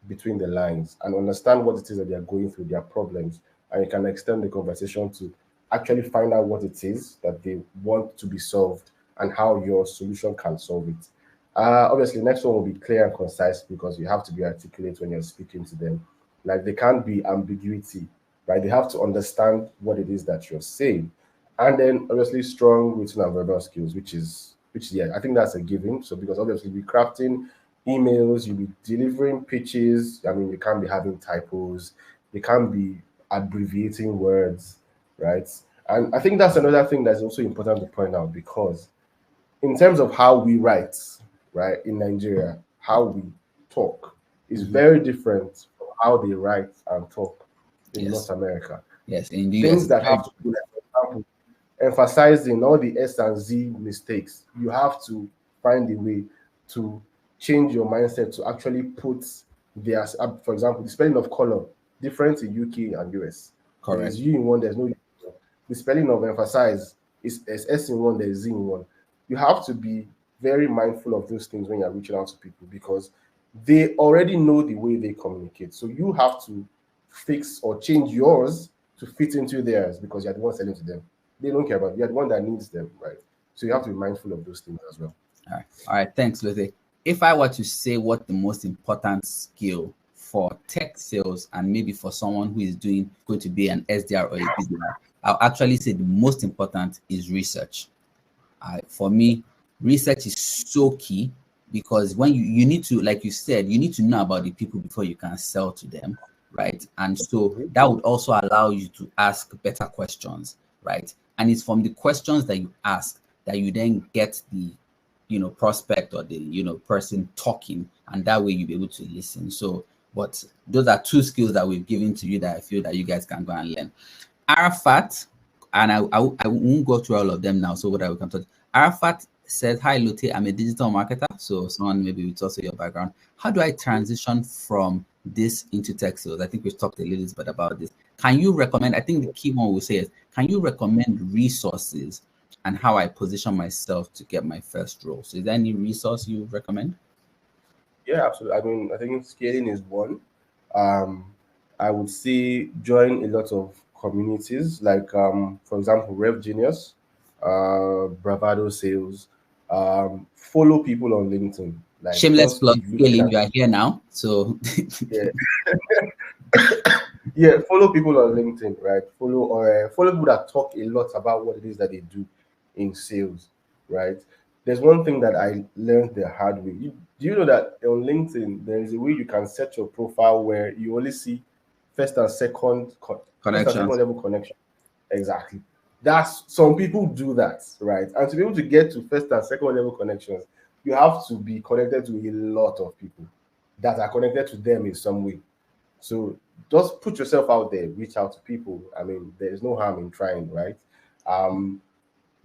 between the lines and understand what it is that they're going through, their problems, and you can extend the conversation to actually find out what it is that they want to be solved and how your solution can solve it. Obviously, next one will be clear and concise, because you have to be articulate when you're speaking to them. Like, there can't be ambiguity, right? They have to understand what it is that you're saying. And then obviously strong written and verbal skills, which yeah, I think that's a given. So because obviously you'll be crafting emails, you'll be delivering pitches. I mean, you can't be having typos, you can't be abbreviating words, right? And I think that's another thing that's also important to point out, because in terms of how we write, right, in Nigeria, how we talk is Mhm. very different from how they write and talk in Yes. North America. Yes. In the US, Things it's that very have to do, like, for example, emphasizing all the S and Z mistakes, you have to find a way to change your mindset to actually put their, for example, the spelling of color different in UK and US. correct. There's U in one, there's no U in one. The spelling of emphasize is S in one, there's Z in one. You have to be very mindful of those things when you're reaching out to people, because they already know the way they communicate. So you have to fix or change yours to fit into theirs, because you're the one selling to them. They don't care about you. You're the one that needs them, right? So you have to be mindful of those things as well. All right. All right. Thanks, Lothe. If I were to say what the most important skill for tech sales and maybe for someone who is going to be an SDR or a BDR, I'll actually say the most important is research. For me, research is so key, because when you need to, like you said, you need to know about the people before you can sell to them, right? And so Mhm. that would also allow you to ask better questions, right? And it's from the questions that you ask that you then get the prospect or the person talking, and that way you'll be able to listen. So, but those are two skills that we've given to you that I feel that you guys can go and learn. Arafat, and I won't go through all of them now, so what I will come to. Arafat said, "Hi Lotte, I'm a digital marketer." So someone maybe with also your background. How do I transition from this into tech sales? I think we've talked a little bit about this. Can you recommend? I think the key one we say is, can you recommend resources and how I position myself to get my first role? So is there any resource you recommend? Yeah, absolutely. I mean, I think scaling is one. Um, I would say join a lot of communities, like, for example, Rev Genius, Bravado Sales. Follow people on LinkedIn. Like, Shameless just plug, be looking scaling. at, You are here now, so yeah, yeah, follow people on LinkedIn, right? Follow people that talk a lot about what it is that they do in sales, right? There's one thing that I learned the hard way. Do you know that on LinkedIn there is a way you can set your profile where you only see first and second connections. level connection? Exactly. That's some people do that, right? And to be able to get to first and second level connections, you have to be connected to a lot of people that are connected to them in some way. So just put yourself out there, reach out to people. I mean, there is no harm in trying, right? Um,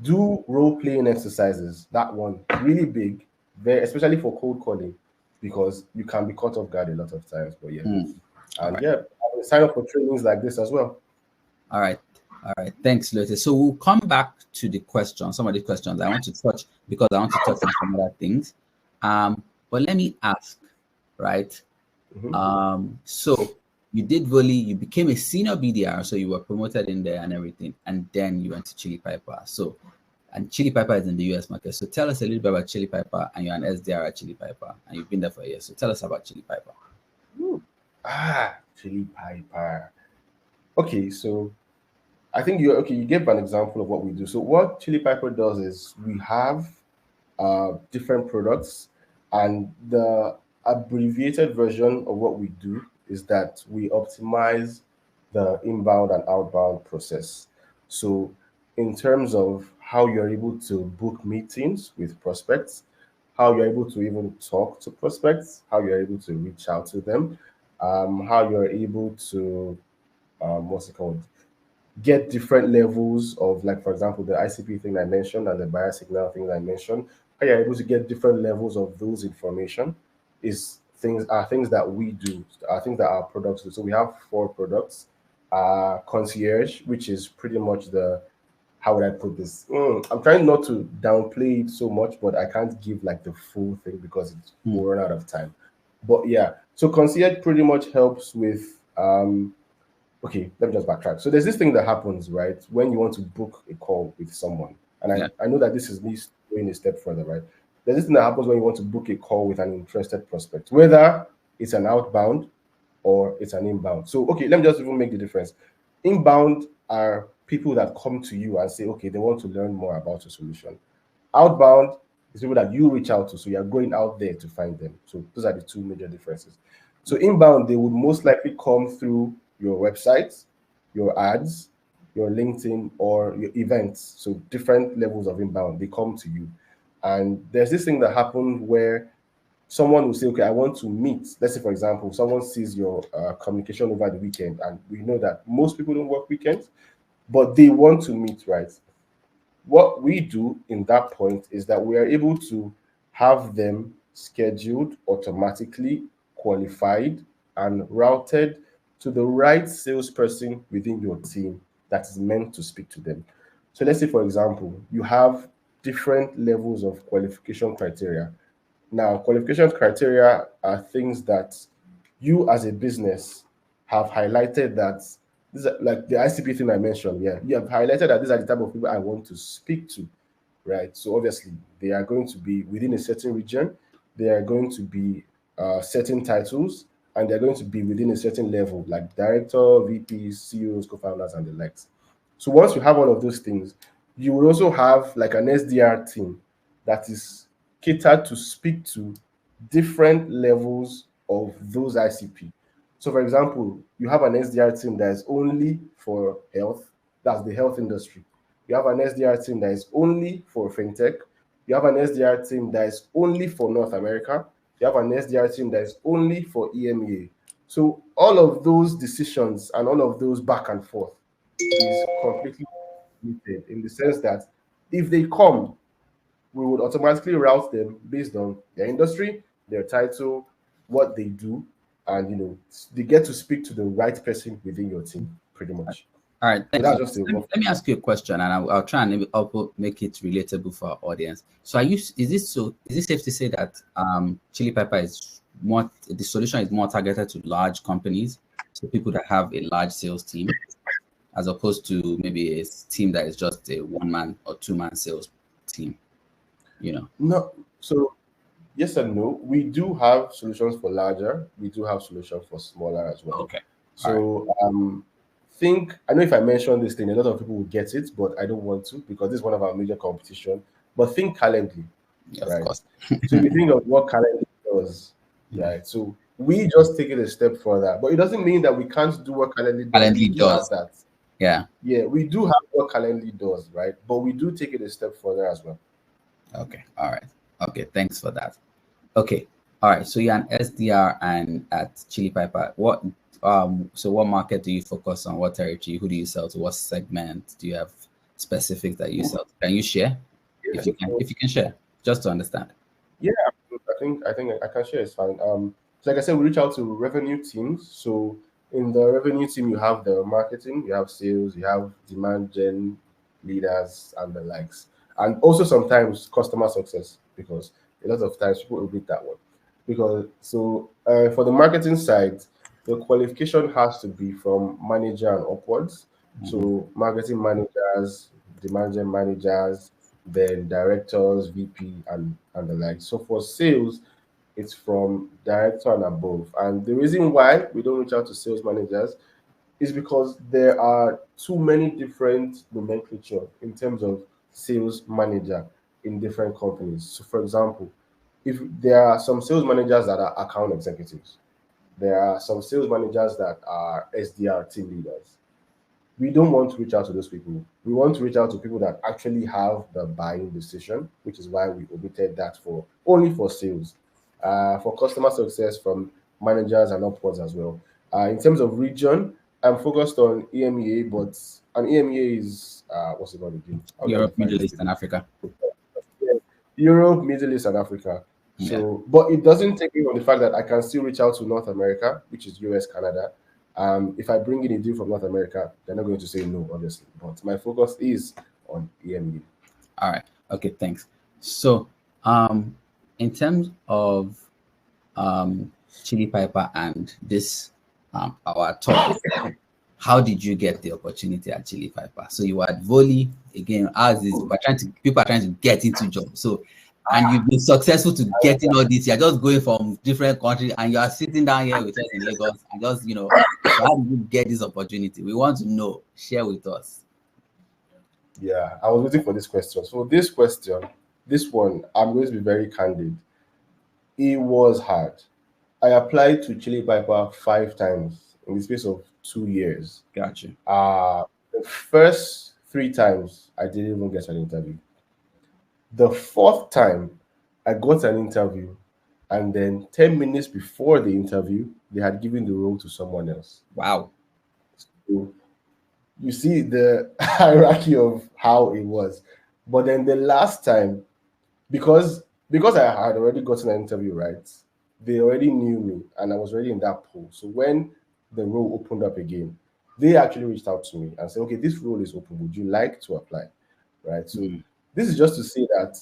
do role playing exercises. That one really big, very especially for cold calling, because you can be caught off guard a lot of times. But yeah, Hmm. All and right. yeah, I will sign up for trainings like this as well. All right. All right. Thanks, Lotte. So we'll come back to the questions, some of the questions I want to touch, because I want to touch on some other things. But let me ask, right? Mhm. So you did volley, you became a senior BDR, so you were promoted in there and everything, and then you went to Chili Piper. So, and Chili Piper is in the US market. So tell us a little bit about Chili Piper, and you're an SDR at Chili Piper, and you've been there for a year. So tell us about Chili Piper. Woo. Chili Piper. Okay, so I think you okay. You gave an example of what we do. So what Chili Piper does is we have different products, and the abbreviated version of what we do is that we optimize the inbound and outbound process. So, in terms of how you're able to book meetings with prospects, how you're able to even talk to prospects, how you're able to reach out to them, how you're able to what's it called, get different levels of, like, for example, the ICP thing I mentioned and the buyer signal thing I mentioned, how you're able to get different levels of those information is things that we do, are things that our products do. So we have four products. Concierge, which is pretty much the, how would I put this? I'm trying not to downplay it so much, but I can't give like the full thing because it will run out of time. But yeah, so concierge pretty much helps with okay, let me just backtrack. So there's this thing that happens, right, when you want to book a call with someone. And Yeah. I know that this is me going a step further, right? There's this thing that happens when you want to book a call with an interested prospect, whether it's an outbound or it's an inbound. So, okay, let me just even make the difference. Inbound are people that come to you and say, okay, they want to learn more about your solution. Outbound is people that you reach out to, so you're going out there to find them. So those are the two major differences. So inbound, they would most likely come through your website, your ads, your LinkedIn, or your events. So different levels of inbound, they come to you. And there's this thing that happened where someone will say, okay, I want to meet. Let's say, for example, someone sees your communication over the weekend, and we know that most people don't work weekends, but they want to meet, right? What we do in that point is that we are able to have them scheduled automatically, qualified, and routed to the right salesperson within your team that is meant to speak to them. So let's say, for example, you have different levels of qualification criteria. Now, qualification criteria are things that you as a business have highlighted that these are like the ICP thing I mentioned. Yeah, you have highlighted that these are the type of people I want to speak to, right? So obviously they are going to be within a certain region, they are going to be certain titles, and they're going to be within a certain level, like director, VPs, CEOs, co-founders, and the likes. So once you have all of those things, you will also have like an SDR team that is catered to speak to different levels of those ICP. So, for example, you have an SDR team that is only for health, that's the health industry. You have an SDR team that is only for fintech. You have an SDR team that is only for North America. You have an SDR team that is only for EMEA. So, all of those decisions and all of those back and forth is completely limited in the sense that if they come, we would automatically route them based on their industry, their title, what they do, and they get to speak to the right person within your team, pretty much. All right, So thanks that's for just this. a rough. Let me ask you a question, and I'll try and maybe also make it relatable for our audience. So, is this safe to say that Chili Pepper is more, the solution is more targeted to large companies, so people that have a large sales team, as opposed to maybe a team that is just a 1 man or 2 man sales team? No, so yes and no. We do have solutions for larger. We do have solutions for smaller as well. Okay. All right. So think I know if I mention this thing, a lot of people will get it, but I don't want to because this is one of our major competition. But think Calendly, Yeah, of right? course. So if you think of what Calendly does, right? So we just take it a step further, but it doesn't mean that we can't do what Calendly does. We Calendly do have does. that. Yeah. Yeah, we do have what Calendly does, right? But we do take it a step further as well. Okay. All right. Okay. Thanks for that. Okay. All right. So you're an SDR and at Chili Piper. So what market do you focus on? What territory? Who do you sell to? What segment? Do you have specifics that you sell to? Can you share? Yeah. If you can share, just to understand. Yeah, I think I can share. It's fine. So like I said, we reach out to revenue teams. So in the revenue team, you have the marketing, you have sales, you have demand gen leaders, and the likes, and also sometimes customer success because a lot of times people will read that one. Because so for the marketing side, the qualification has to be from manager and upwards. Mhm. So marketing managers, demand gen managers, then directors, VP, and the like. So for sales, it's from director and above. And the reason why we don't reach out to sales managers is because there are too many different nomenclature in terms of sales manager in different companies. So for example, if there are some sales managers that are account executives, there are some sales managers that are SDR team leaders. we don't want to reach out to those people. We want to reach out to people that actually have the buying decision, which is why we omitted that for only for sales. For customer success from managers and upwards as well. In terms of region, I'm focused on EMEA, but an EMEA is what's it called again? How do I Europe, define Middle it East, and again? Africa. Yeah, Europe, Middle East, and Africa. Yeah. So, but it doesn't take away from the fact that I can still reach out to North America, which is US, Canada. If I bring in a deal from North America, they're not going to say no, obviously. But my focus is on EMEA. All right. Okay. Thanks. So, in terms of Chili Piper and this our topic, how did you get the opportunity at Chili Piper? So you were at Volley again. As is, people are trying to get into jobs. So, and you've been successful to getting all this. You're just going from different countries, and you are sitting down here with us in Lagos, and just so how did you get this opportunity? We want to know. Share with us. Yeah, I was waiting for this question. So this question, this one, I'm going to be very candid. It was hard. I applied to Chili Piper 5 times in the space of 2 years. Gotcha. The first 3 times, I didn't even get an interview. The fourth time, I got an interview, and then 10 minutes before the interview, they had given the role to someone else. Wow. So you see the hierarchy of how it was. But then the last time, because I had already gotten an interview, right? They already knew me, and I was already in that pool. So when the role opened up again, they actually reached out to me and said, "Okay, this role is open. Would you like to apply?" Right. So this is just to say that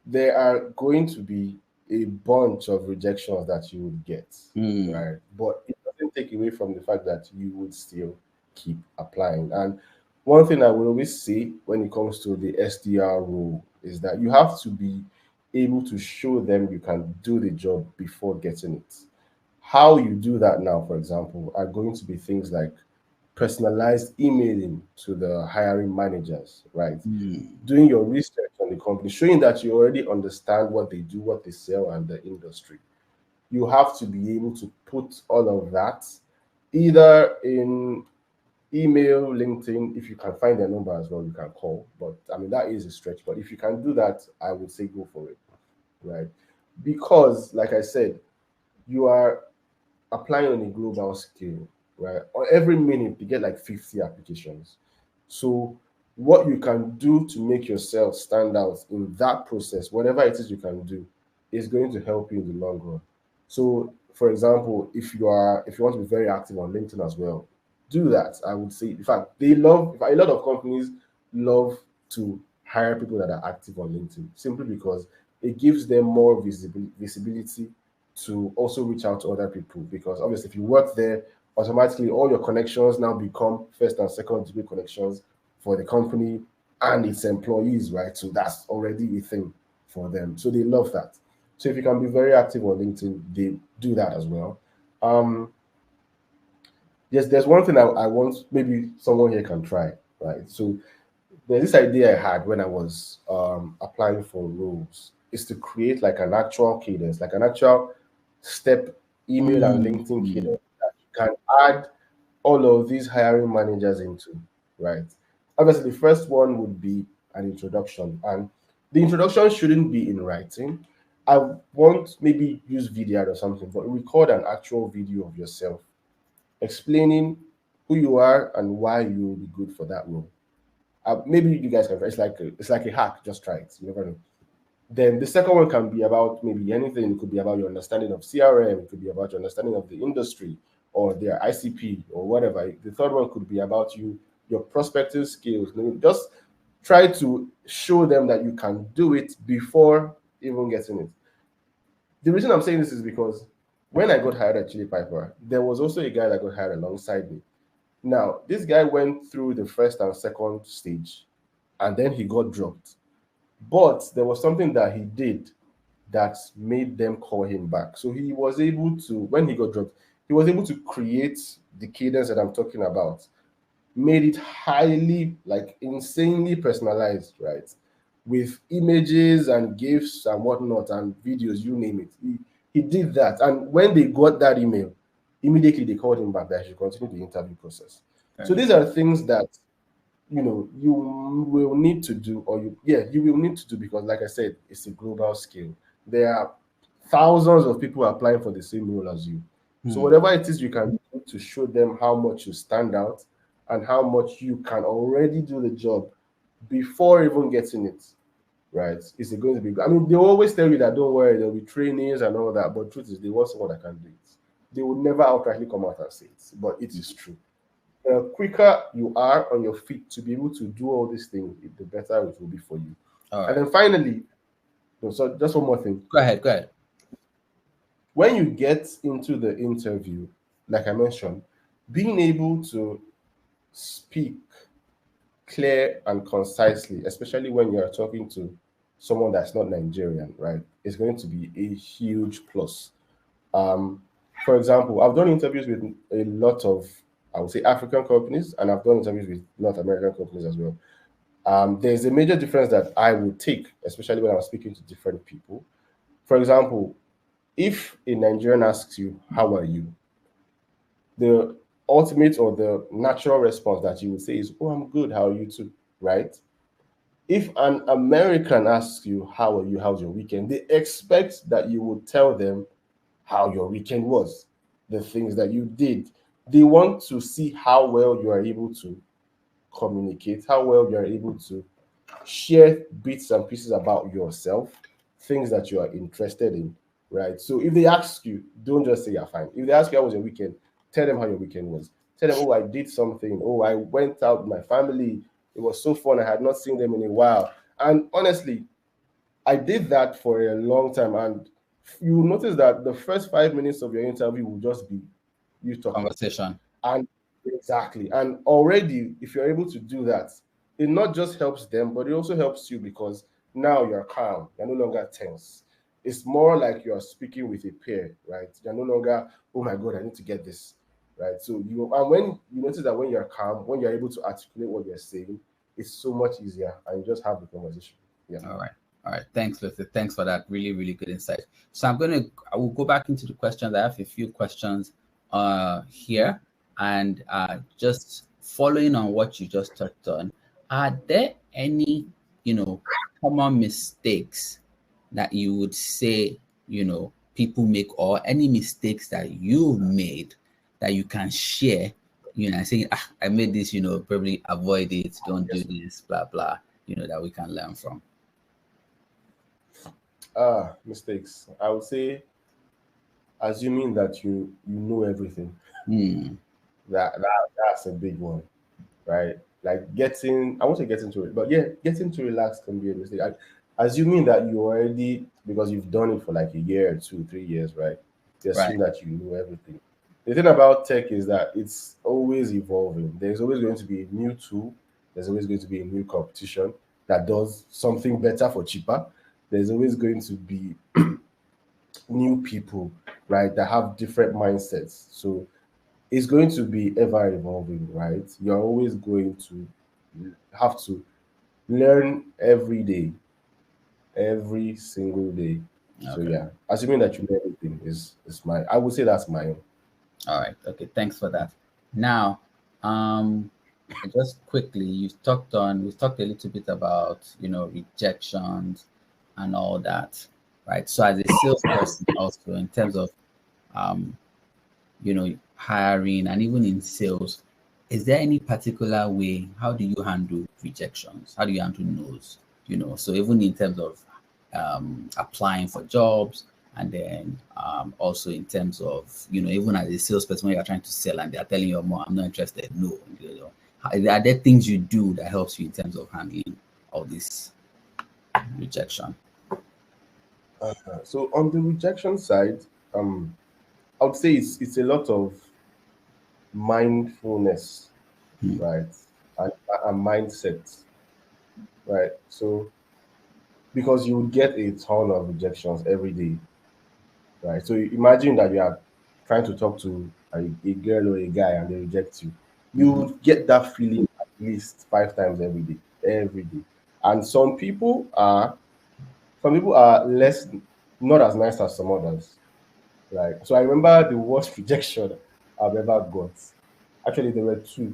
there are going to be a bunch of rejections that you would get, right? But it doesn't take away from the fact that you would still keep applying. And one thing I will always say when it comes to the SDR role is that you have to be able to show them you can do the job before getting it. How you do that now, for example, are going to be things like personalized emailing to the hiring managers, right? Doing your research on the company, showing that you already understand what they do, what they sell, and the industry. You have to be able to put all of that either in email, LinkedIn. If you can find their number as well, you can call. But I mean, that is a stretch. But if you can do that, I would say go for it, right? Because, like I said, you are applying on a global scale, right? On every minute, you get like 50 applications. So, what you can do to make yourself stand out in that process, whatever it is you can do, is going to help you in the long run. So, for example, if you want to be very active on LinkedIn as well, do that. I would say, in fact, in fact, a lot of companies love to hire people that are active on LinkedIn simply because it gives them more visibility to also reach out to other people, because obviously if you work there, automatically all your connections now become first and second degree connections for the company and its employees, right? So that's already a thing for them. So they love that. So if you can be very active on LinkedIn, they do that as well. Um, yes, there's one thing I want maybe someone here can try, right? So there's this idea I had when I was applying for roles is to create like an actual cadence, like an actual step email and LinkedIn cadence that you can add all of these hiring managers into, right? Obviously, the first one would be an introduction, and the introduction shouldn't be in writing. I want maybe use video or something, but record an actual video of yourself explaining who you are and why you will be good for that role. Maybe you guys can. It's like a hack. Just try it. You never know. Then the second one can be about maybe anything. It could be about your understanding of CRM. It could be about your understanding of the industry or their ICP or whatever. The third one could be about your prospective skills. Just try to show them that you can do it before even getting it. The reason I'm saying this is because when I got hired at Chili Piper, there was also a guy that got hired alongside me. Now, this guy went through the first and second stage, and then he got dropped. But there was something that he did that made them call him back. So he was able to, when he got dropped, he was able to create the cadence that I'm talking about, made it highly, like insanely personalized, right? With images and gifs and whatnot and videos, you name it. He did that. And when they got that email, immediately they called him back that he should continue the interview process. So these are things that you will need to do, or you will need to do, because like I said, it's a global scale. There are thousands of people applying for the same role as you. So whatever it is you can do to show them how much you stand out and how much you can already do the job before even getting it, right? Is it going to be? I mean, they always tell you that don't worry, there'll be trainings and all that, but truth is, they want someone that can do it. They will never outrightly come out and say it, but it is true. The quicker you are on your feet to be able to do all these things, the better it will be for you. All And right. then finally, so just one more thing. Go ahead. Go ahead. When you get into the interview, like I mentioned, being able to speak clear and concisely, especially when you're talking to someone that's not Nigerian, right, is going to be a huge plus. Um, for example, I've done interviews with a lot of, I would say, African companies, and I've done interviews with North American companies as well. There's a major difference that I would take, especially when I'm speaking to different people. For example, if a Nigerian asks you, "How are you?" the ultimate or the natural response that you would say is, "Oh, I'm good. How are you too?" Right? If an American asks you, "How are you? How's your weekend?" they expect that you would tell them how your weekend was, the things that you did. They want to see how well you are able to communicate, how well you are able to share bits and pieces about yourself, things that you are interested in, right? So if they ask you, don't just say you're fine. If they ask you how was your weekend, tell them how your weekend was. Tell them, oh, I did something. Oh, I went out with my family. It was so fun. I had not seen them in a while. And honestly, I did that for a long time. And you notice that the first 5 minutes of your interview will just be you talking. Conversation. And exactly. And already, if you're able to do that, it not just helps them, but it also helps you because now you're calm. You're no longer tense. It's more like you're speaking with a peer, right? You're no longer, oh my God, I need to get this, right? So and when you notice that when you're calm, when you're able to articulate what you're saying, it's so much easier and you just have the conversation. Yeah. All right. All right. Thanks, Lucy. Thanks for that really, really good insight. So I will go back into the questions. I have a few questions here. And just following on what you just touched on, are there any, common mistakes that you would say, people make, or any mistakes that you've made that you can share, saying, I made this, probably avoid it, don't do this, blah, blah, that we can learn from? Mistakes. I would say assuming that you know everything. That's a big one, right? Like I won't say getting to it, but yeah, getting to relax can be a mistake. Assuming that you already, because you've done it for like a year or 2, 3 years, right? You Right. assume that you know everything. The thing about tech is that it's always evolving. There's always going to be a new tool. There's always going to be a new competition that does something better for cheaper. There's always going to be new people, right, that have different mindsets. So it's going to be ever evolving, right? You're always going to have to learn every day, every single day. So Okay. yeah, assuming that you know everything is my, I would say that's my own. All right. Okay. Thanks for that. Now, um, just quickly, we've talked a little bit about, rejections and all that, right? So as a salesperson also, in terms of, um, hiring and even in sales, is there any particular way, how do you handle rejections? How do you handle no's? So even in terms of applying for jobs, and then also in terms of, even as a salesperson, when you're trying to sell and they're telling you, more, I'm not interested. No, are there things you do that helps you in terms of handling all this rejection? So on the rejection side, I would say it's a lot of mindfulness, Hmm. right, and mindset, right. So because you would get a ton of rejections every day, right? So imagine that you are trying to talk to a girl or a guy and they reject you. You Mhm. would get that feeling at least 5 times every day, every day. And some people are less, not as nice as some others. Right. So I remember the worst rejection I've ever got. Actually, there were two.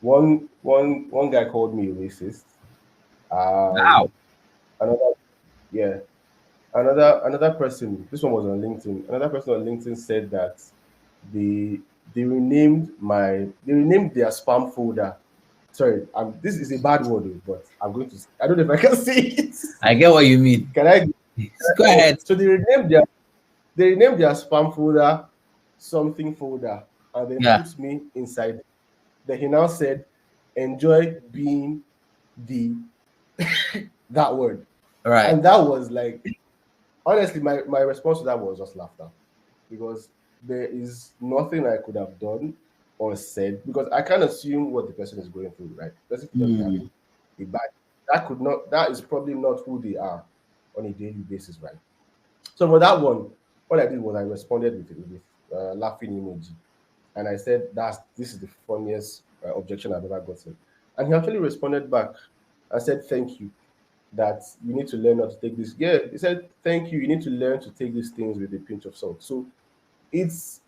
One guy called me a racist. Wow. Another, yeah, another person. This one was on LinkedIn. Another person on LinkedIn said that they they renamed their spam folder. Sorry, this is a bad word, but I'm going to. I don't know if I can say it. I get what you mean. Can I? Go ahead. So they renamed their spam folder something folder, and then Yeah. put me inside. Then he now said, "Enjoy being the that word," All right. and that was like, honestly, my response to that was just laughter, because there is nothing I could have done or said, because I can't assume what the person is going through, right? The person could just be Mm. having a bad. That is probably not who they are on a daily basis, right? So for that one, what I did was I responded with laughing emoji, and I said, this is the funniest objection I've ever gotten." And he actually responded back and said, "Thank you. That you need to learn how to take this." Yeah, he said, "Thank you. You need to learn to take these things with a pinch of salt." So it's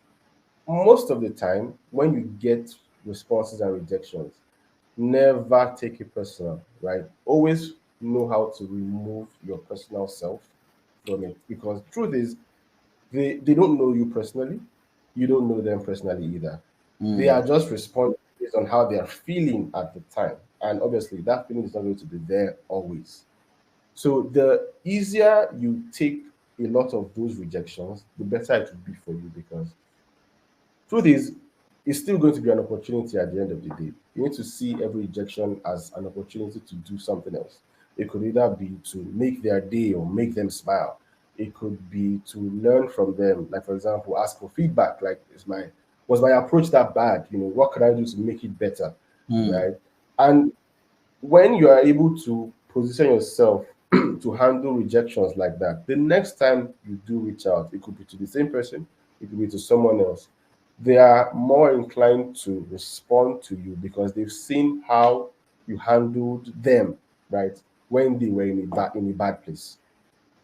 most of the time when you get responses and rejections, never take it personal, right? Always know how to remove your personal self from it, because truth is, they don't know you personally. You don't know them personally either. They Mm. are just responding based on how they are feeling at the time. And obviously, that feeling is not going to be there always. So the easier you take a lot of those rejections, the better it will be for you, because truth is, it's still going to be an opportunity at the end of the day. You need to see every rejection as an opportunity to do something else. It could either be to make their day or make them smile. It could be to learn from them. Like, for example, ask for feedback. Like, was my approach that bad? What can I do to make it better? Mm. Right? And when you are able to position yourself to handle rejections like that, the next time you do reach out, it could be to the same person, it could be to someone else. They are more inclined to respond to you because they've seen how you handled them, right? When they were in a bad place,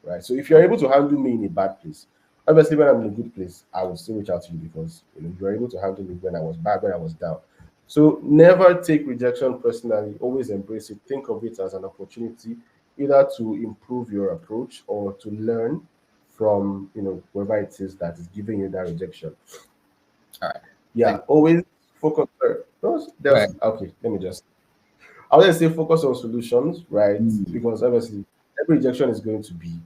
right? So if you're able to handle me in a bad place, obviously when I'm in a good place, I will still reach out to you, because you are able to handle me when I was bad, when I was down. So never take rejection personally. Always embrace it. Think of it as an opportunity, either to improve your approach or to learn from whoever it is that is giving you that rejection. All right. Yeah, Thank always focus. Go ahead. Okay. Let me just. I would say focus on solutions, right? Mm. Because obviously every rejection is going to be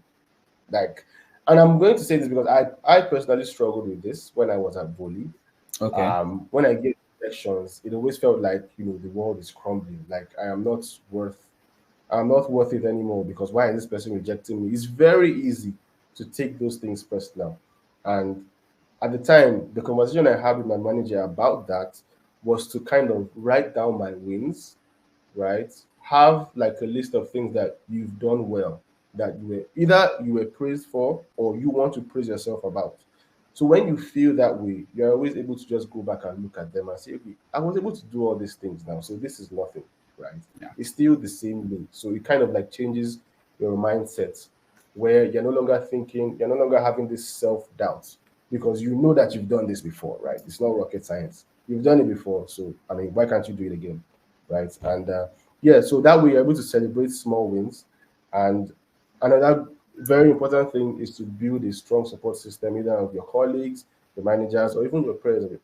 like, and I'm going to say this because I personally struggled with this when I was at volley. Okay. When I get rejections, it always felt like the world is crumbling. Like I'm not worth it anymore, because why is this person rejecting me? It's very easy to take those things personal. And at the time, the conversation I had with my manager about that was to kind of write down my wins, right? Have like a list of things that you've done well, that you were praised for, or you want to praise yourself about. So when you feel that way, you're always able to just go back and look at them and say, okay, I was able to do all these things now, so this is nothing, right? Yeah. It's still the same way. So it kind of like changes your mindset, where you're no longer having this self-doubt, because you know that you've done this before, right? It's not rocket science. You've done it before, so I mean, why can't you do it again? Right? And yeah, so that way you're able to celebrate small wins. And another very important thing is to build a strong support system, either of your colleagues, your managers, or even your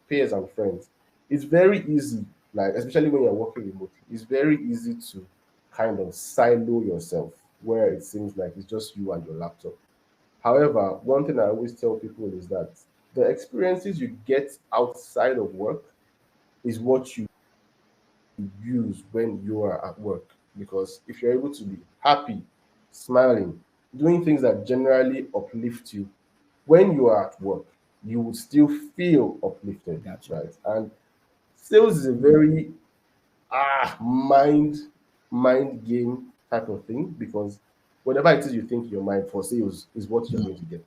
peers and friends. It's very easy, like especially when you're working remotely, it's very easy to kind of silo yourself, where it seems like it's just you and your laptop. However, one thing I always tell people is that the experiences you get outside of work is what you use when you are at work. Because if you're able to be happy, smiling, doing things that generally uplift you, when you are at work, you will still feel uplifted, Gotcha. right? And sales is a very mind game type of thing, because whatever it is you think in your mind for sales is what you're going Mm. to get.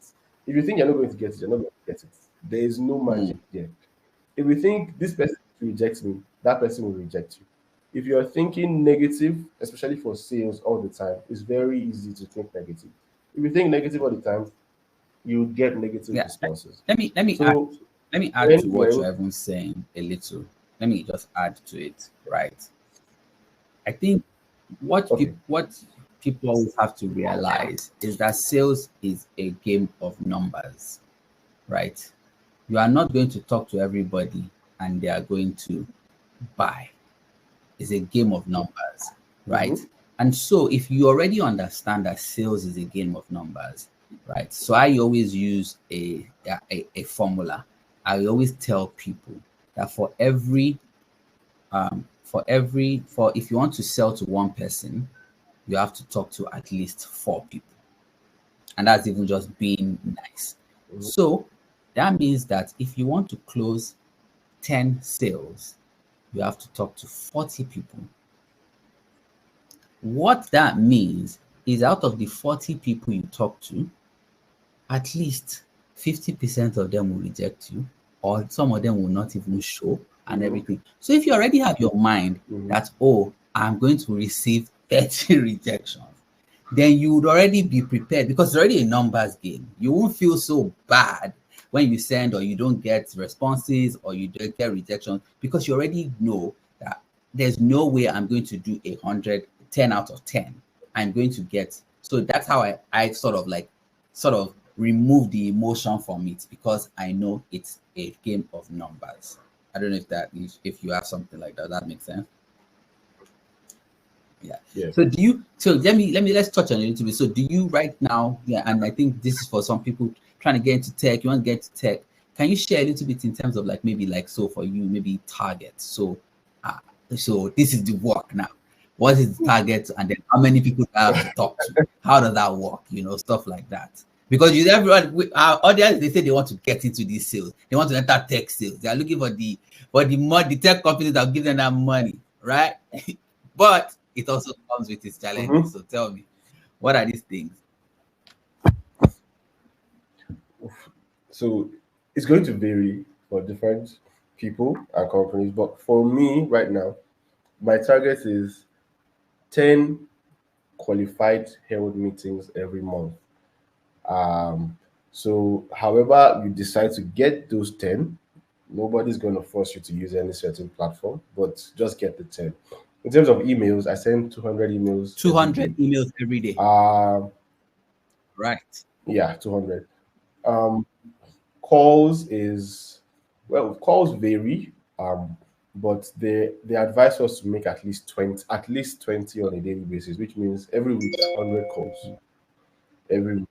If you think you're not going to get it, you're not going to get it. There is no magic Mm. there. If you think this person rejects me, that person will reject you. If you're thinking negative, especially for sales all the time, it's very easy to think negative. If you think negative all the time, you would get negative Yeah. responses. Let me add So let me add when to you're what able you're even saying a little. let me just add to it, right? I think what Okay. people always have to realize is that sales is a game of numbers, right? You are not going to talk to everybody and they are going to buy. It's a game of numbers, right? Mhm. And so if you already understand that sales is a game of numbers, right? So I always use a formula. I always tell people that for if you want to sell to one person, you have to talk to at least four people. And that's even just being nice. Mhm. So that means that if you want to close 10 sales, you have to talk to 40 people. What that means is out of the 40 people you talk to, at least 50% of them will reject you, or some of them will not even show and Mhm. everything. So if you already have your mind Mhm. that, oh, I'm going to receive 30 rejections, then you would already be prepared because it's already a numbers game. You won't feel so bad when you send or you don't get responses or you don't get rejections because you already know that there's no way I'm going to do 10 out of 10. I'm going to get. So that's how I sort of remove the emotion from it because I know it's a game of numbers. I don't know if you have something like that. That makes sense. Yeah. Yeah. So let's touch on it a little bit. So do you right now, yeah, and I think this is for some people trying to get into tech, you want to get into tech. Can you share a little bit in terms of like maybe like so for you, maybe target. Uh so this is the work now. What is the target and then how many people do I have to talk to? How does that work? Stuff like that. Because our audience, they say they want to get into these sales. They want to enter tech sales. They are looking for the tech companies that give them that money, right? But it also comes with its challenges. Mhm. So tell me, what are these things? So it's going to vary for different people and companies, but for me right now, my target is 10 qualified held meetings every month. Um, so, however, you decide to get those 10, nobody's going to force you to use any certain platform, but just get the 10. In terms of emails, I send 200 emails every 200 day. emails every day. Um, Right. yeah, 200. Um, calls is, well, calls vary, but they advise us to make at least 20 on a daily basis, which means every week 100 calls every week.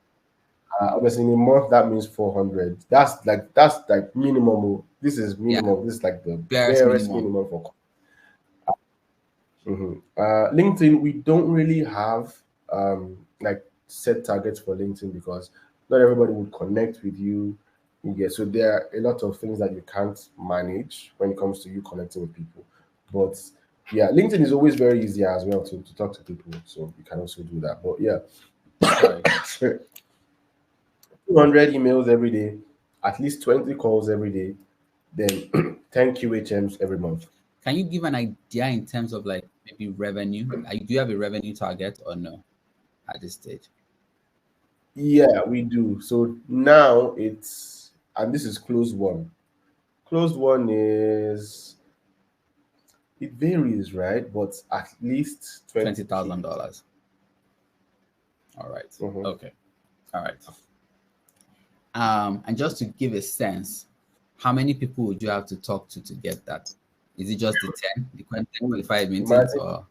Obviously, in a month that means 400. That's like minimum. Oh. This is Yeah. minimum. This is like the Barest barest minimum. minimum for. LinkedIn, we don't really have like set targets for LinkedIn because not everybody would connect with you. You get so there are a lot of things that you can't manage when it comes to you connecting with people. But yeah, LinkedIn is always very easy as well to talk to people, so you can also do that. But yeah, Sorry. 200 emails every day, at least 20 calls every day, then 10 QHMs every month. Can you give an idea in terms of like maybe revenue? Do you have a revenue target or no at this stage? Yeah, we do. So now and this is closed one. Closed one is, it varies, right? But at least 20K. $20,000. All right. Mhm. Okay. All right. And just to give a sense, how many people would you have to talk to get that? Is it just the 10, the 25 meetings, Imagine, or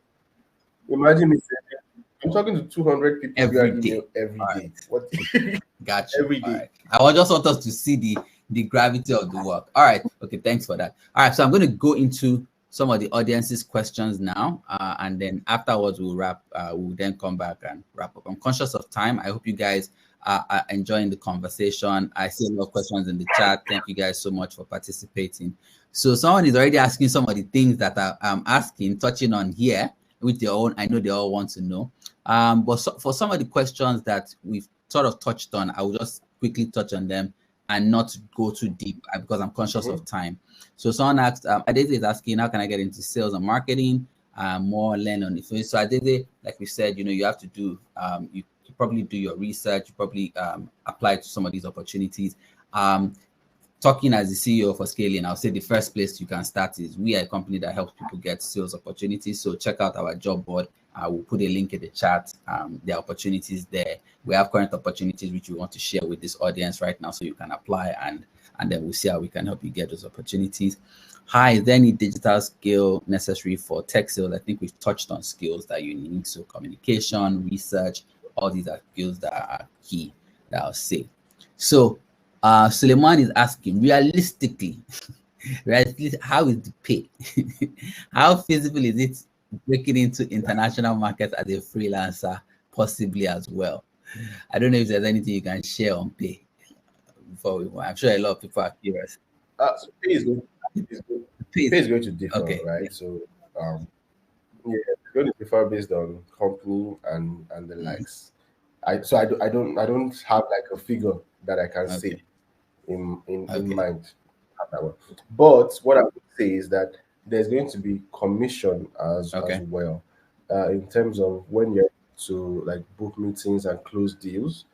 imagine me saying, I'm talking to 200 people via every email day? every All day. right. What? Got you. Every All day. right. Just want us to see the gravity of the work. All right. Okay. Thanks for that. All right. So I'm going to go into some of the audience's questions now, and then afterwards we'll wrap. We'll then come back and wrap up. I'm conscious of time. I hope you guys are enjoying the conversation. I see a lot of questions in the chat. Thank you guys so much for participating. So someone is already asking some of the things that I'm asking, touching on here with their own. I know they all want to know. But for some of the questions that we've sort of touched on, I will just quickly touch on them and not go too deep because I'm conscious Mhm. of time. So someone asked, Adeze is asking, how can I get into sales and marketing? More learn on it. So Adeze, like we said, you have to do, you probably do your research, you probably apply to some of these opportunities. Um, talking as the CEO for Scaling, I'll say the first place you can start is we are a company that helps people get sales opportunities. So check out our job board. I will put a link in the chat. There are opportunities there. We have current opportunities which we want to share with this audience right now, so you can apply and then we'll see how we can help you get those opportunities. Hi, is there any digital skill necessary for tech sales? I think we've touched on skills that you need. So communication, research, all these are skills that are key that I'll say. So Suleiman is asking, realistically, how is the pay? How feasible is it breaking into international markets as a freelancer, possibly as well? I don't know if there's anything you can share on pay before we go. I'm sure a lot of people are curious. So pay is going to differ, Okay. right? So yeah, it's going to differ based on company and the likes. I don't have like a figure that I can say in mind. But what I would say is that there's going to be commission as well, in terms of when you're to like book meetings and close deals,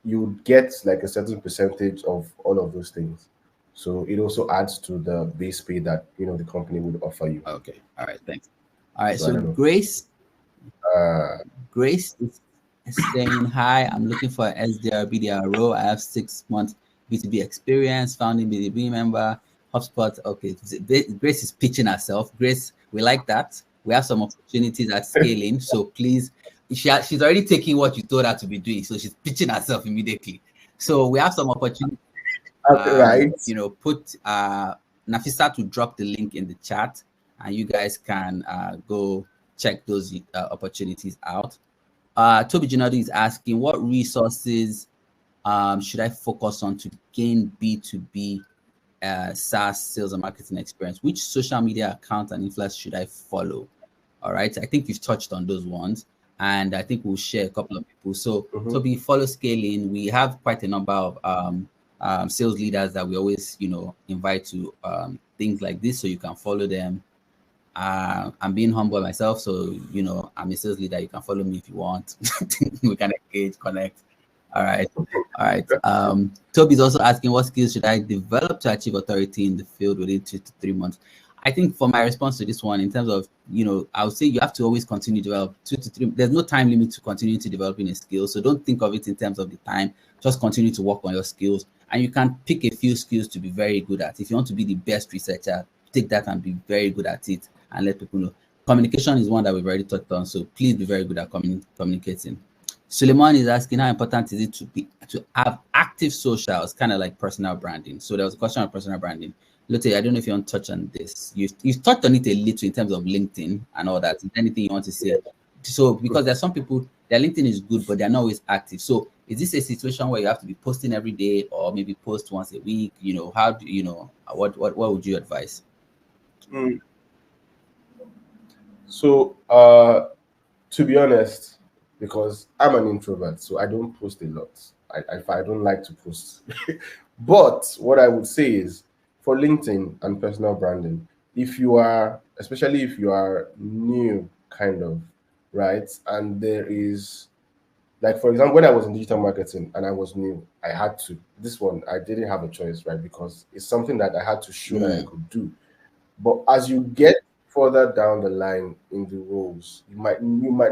you get like a certain percentage of all of those things. So it also adds to the base pay that the company would offer you. Okay. All right. Thanks. All right. So I So don't know. Grace is saying, hi, I'm looking for an SDR, BDR role. I have 6 months B2B experience, founding BDB member, HubSpot. Okay, Grace is pitching herself. Grace, we like that. We have some opportunities at Scaling. So please, she's already taking what you told her to be doing. So she's pitching herself immediately. So we have some opportunities. Right. Put Nafisa to drop the link in the chat, and you guys can go check those opportunities out. Toby Jinadu is asking, what resources should I focus on to gain B2B SaaS sales and marketing experience? Which social media account and influence should I follow? All right, I think you've touched on those ones, and I think we'll share a couple of people. So Toby, follow Scaling. We have quite a number of sales leaders that we always invite to things like this, so you can follow them. I'm being humble myself, so I'm a sales leader. You can follow me if you want. We can engage, connect. All right. Toby's also asking, what skills should I develop to achieve authority in the field within 2 to 3 months? I think for my response to this one, in terms of I would say you have to always continue to develop 2 to 3. There's no time limit to continue to developing a skill, so don't think of it in terms of the time. Just continue to work on your skills, and you can pick a few skills to be very good at. If you want to be the best researcher, take that and be very good at it, and let people know. Communication is one that we've already touched on, so please be very good at communicating. Suleiman is asking, how important is it to have active socials, kind of like personal branding? So there was a question on personal branding. Lotte, I don't know if you want to touch on this. You've touched on it a little in terms of LinkedIn and all that. Is there anything you want to say? So because there's some people, their LinkedIn is good, but they're not always active. So is this a situation where you have to be posting every day, or maybe post once a week? How do what would you advise? So to be honest, because I'm an introvert, so I don't post a lot. I don't like to post. But what I would say is, for LinkedIn and personal branding, especially if you are new, kind of, right? And there is, like, for example, when I was in digital marketing and I was new, I had to, this one, I didn't have a choice, right? Because it's something that I had to show that I could do. But as you get further down the line in the roles, you might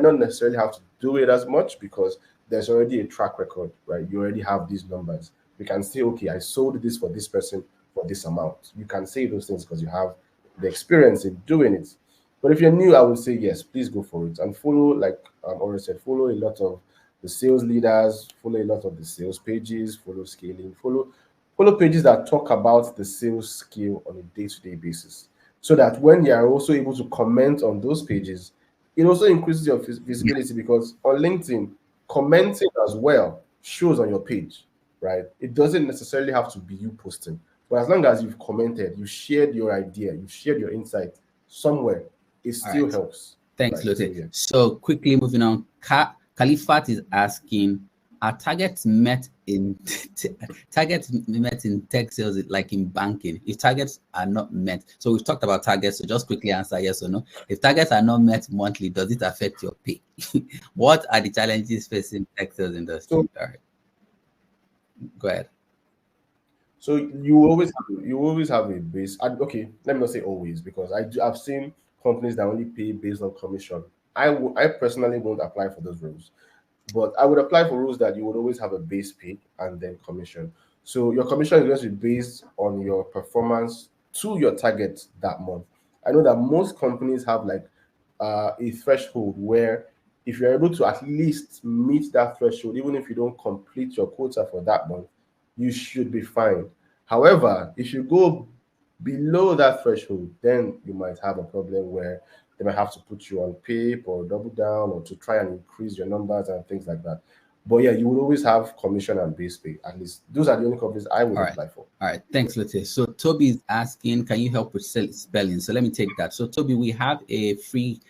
not necessarily have to do it as much, because there's already a track record, right? You already have these numbers. You can say, okay, I sold this for this person for this amount. You can say those things because you have the experience in doing it. But if you're new, I would say yes, please go for it and follow, like already said, follow a lot of the sales leaders, follow a lot of the sales pages, follow Scaling, follow pages that talk about the sales skill on a day-to-day basis, so that when you are also able to comment on those pages, it also increases your visibility, because on LinkedIn, commenting as well shows on your page, right? It doesn't necessarily have to be you posting, but as long as you've commented, you shared your idea, you shared your insight somewhere, it still helps. Thanks, right? Lotte. So quickly moving on, Khalifat is asking, are targets met in tech sales like in banking? If targets are not met, so we've talked about targets, so just quickly answer yes or no. If targets are not met monthly, does it affect your pay? What are the challenges facing tech sales industry? All right, go ahead. So you always have a base. And okay, let me not say always because I've seen companies that only pay based on commission. I personally won't apply for those rules, but I would apply for rules that you would always have a base pay and then commission. So your commission is going to be based on your performance to your target that month. I know that most companies have like a threshold where if you're able to at least meet that threshold, even if you don't complete your quota for that month, you should be fine. However, if you go below that threshold, then you might have a problem where they might have to put you on PIP or double down or to try and increase your numbers and things like that. But yeah, you will always have commission and base pay. At least those are the only companies I would All right. apply for. All right. Thanks, Lotte. So Toby is asking, can you help with spelling? So let me take that. So Toby, we have a free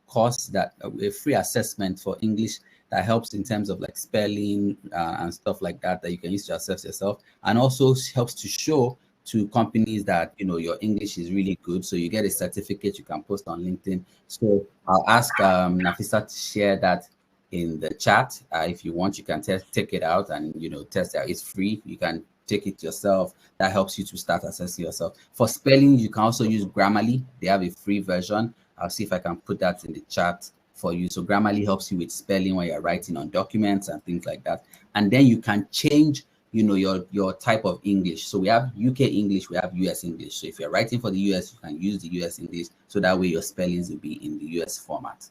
course that a free assessment for English that helps in terms of like spelling and stuff like that that you can use to assess yourself, and also helps to show to companies that your English is really good. So you get a certificate you can post on LinkedIn. So I'll ask Nafisa to share that in the chat. If you want, you can take it out and test it out. It's free. You can take it yourself. That helps you to start assessing yourself. For spelling, you can also use Grammarly. They have a free version. I'll see if I can put that in the chat for you. So Grammarly helps you with spelling when you're writing on documents and things like that. And then you can change your type of English. So we have UK English, we have US English. So if you're writing for the US, you can use the US English, so that way your spellings will be in the US format,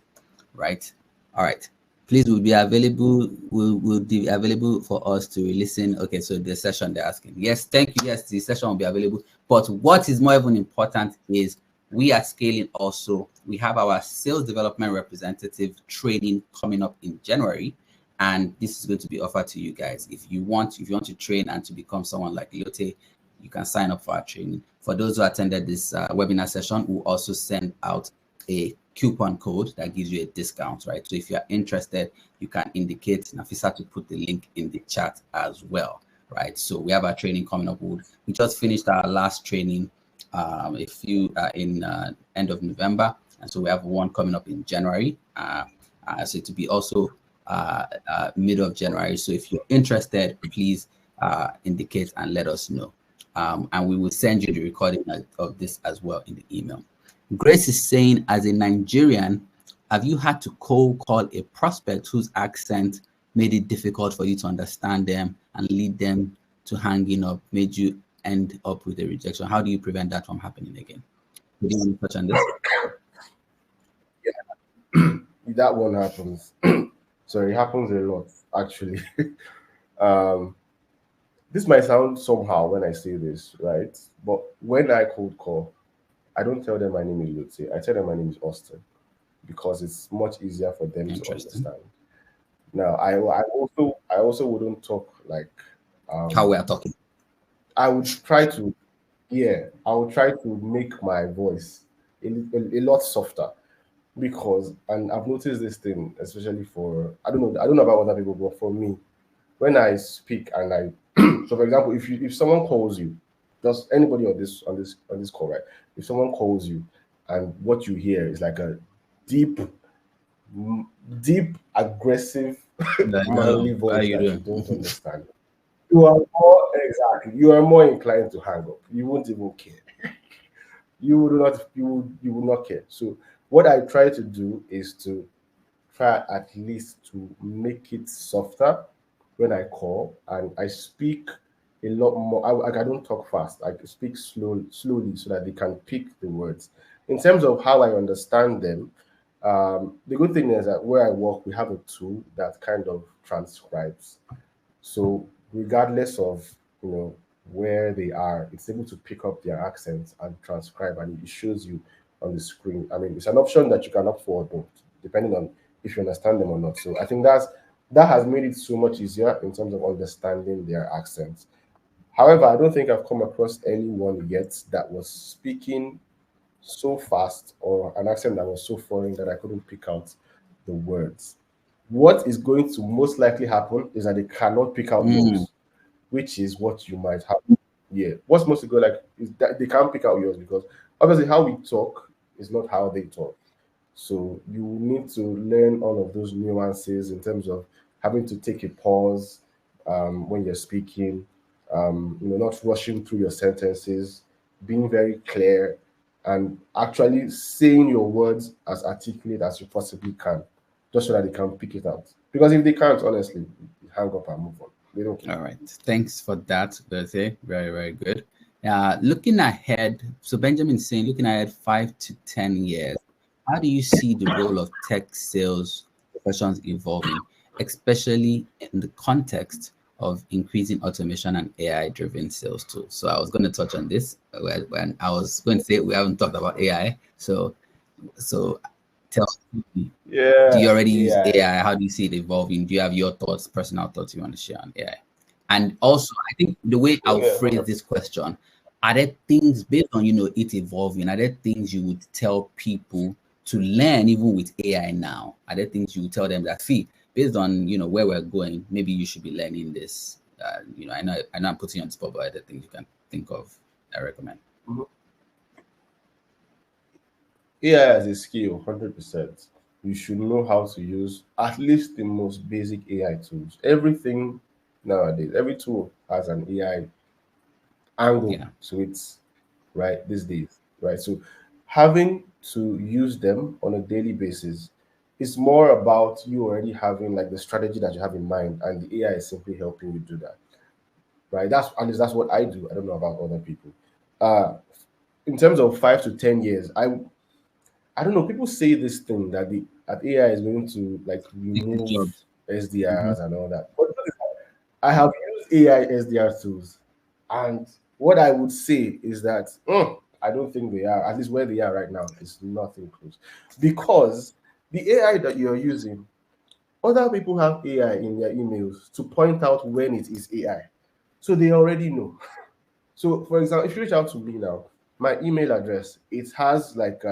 right? All right. Please will be available, will be available for us to listen. Okay, so the session they're asking. Yes, thank you. Yes, the session will be available. But what is more even important is we are scaling also. We have our sales development representative training coming up in January. And this is going to be offered to you guys. If you want to train and to become someone like Lotte, you can sign up for our training. For those who attended this webinar session, we'll also send out a coupon code that gives you a discount, right? So if you're interested, you can indicate Nafisa to put the link in the chat as well, right? So we have our training coming up. We just finished our last training a few in end of November, and so we have one coming up in January. So to be also middle of January. So if you're interested, please indicate and let us know. And we will send you the recording of this as well in the email. Grace is saying, as a Nigerian, have you had to cold call a prospect whose accent made it difficult for you to understand them and lead them to hanging up, made you end up with a rejection? How do you prevent that from happening again? Do you want to touch on this? That one happens. Sorry, it happens a lot actually. um, this might sound somehow when I say this, right? But when I cold call, I don't tell them my name is Lutzi. I tell them my name is Austin because it's much easier for them to Interesting. understand. Now, I also wouldn't talk like How we um are talking. I would try to yeah I would try to make my voice a lot softer because and I've noticed this thing especially for I don't know about other people but for me when I speak and I so for example if someone calls you just anybody on this call right if someone calls you and what you hear is like a deep m- deep aggressive Like, manly how are voice you that you doing? don't understand you are more inclined to hang up you won't even care you will not care so what I try to do is to try at least to make it softer when I call and I speak a lot more. I don't talk fast. I speak slowly so that they can pick the words. In terms of how I understand them, the good thing is that where I work, we have a tool that kind of transcribes. So regardless of where they are, it's able to pick up their accents and transcribe, and it shows you on the screen. I mean, it's an option that you can opt for, both, depending on if you understand them or not. So I think that has made it so much easier in terms of understanding their accents. However, I don't think I've come across anyone yet that was speaking so fast or an accent that was so foreign that I couldn't pick out the words. What is going to most likely happen is that they cannot pick out Mm, yours, which is what you might have. Yeah. What's mostly good like is that they can't pick out yours because obviously how we talk is not how they talk. So you need to learn all of those nuances in terms of having to take a pause when you're speaking, not rushing through your sentences, being very clear, and actually saying your words as articulate as you possibly can, just so that they can pick it out. Because if they can't, honestly, hang up and move on. They don't care. All right. Thanks for that, Berthe. Very, very good. Looking ahead, so Benjamin's saying, looking ahead 5 to 10 years, how do you see the role of tech sales professions evolving, especially in the context of increasing automation and AI-driven sales tools? So I was going to touch on this when I was going to say we haven't talked about AI. So tell me, do Yeah, you already use AI. AI? How do you see it evolving? Do you have your thoughts, personal thoughts you want to share on AI? And also, I think the way I'll Yeah, phrase this question, are there things based on, it evolving, are there things you would tell people to learn even with AI now? Are there things you would tell them that, see, based on, where we're going, maybe you should be learning this? I know I'm putting you on the spot, but are there things you can think of I recommend? Mhm. AI as a skill, 100%. You should know how to use at least the most basic AI tools. Everything nowadays, every tool has an AI angle Yeah. to it, right? These days, right? So having to use them on a daily basis is more about you already having like the strategy that you have in mind, and the AI is simply helping you do that, right? That's at least that's what I do. I don't know about other people. Uh, in terms of 5 to 10 years, I don't know. People say this thing that the that AI is going to like Take the remove jobs. Mhm. SDRs and all that. But I have used AI SDR tools, and what I would say is that I don't think they are. At least where they are right now is nothing close, because the AI that you're using, other people have AI in their emails to point out when it is AI, so they already know. So, for example, if you reach out to me now, my email address, it has like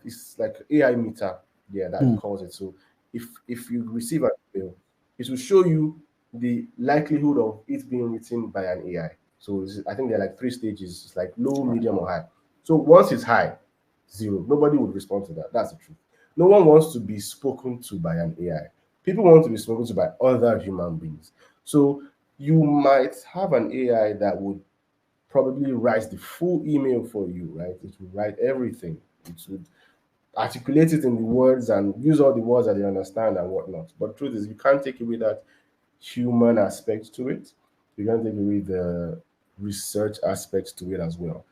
it's like AI meter, yeah, that it Hmm. calls it. So if you receive an email, it will show you the likelihood of it being written by an AI. So I think there are like 3 stages. It's like low, medium, or high. So once it's high, zero. Nobody would respond to that. That's the truth. No one wants to be spoken to by an AI. People want to be spoken to by other human beings. So you might have an AI that would probably writes the full email for you, right? It will write everything. It would articulate it in the words and use all the words that they understand and whatnot. But truth is, you can't take away that human aspect to it. You can't take away the research aspects to it as well.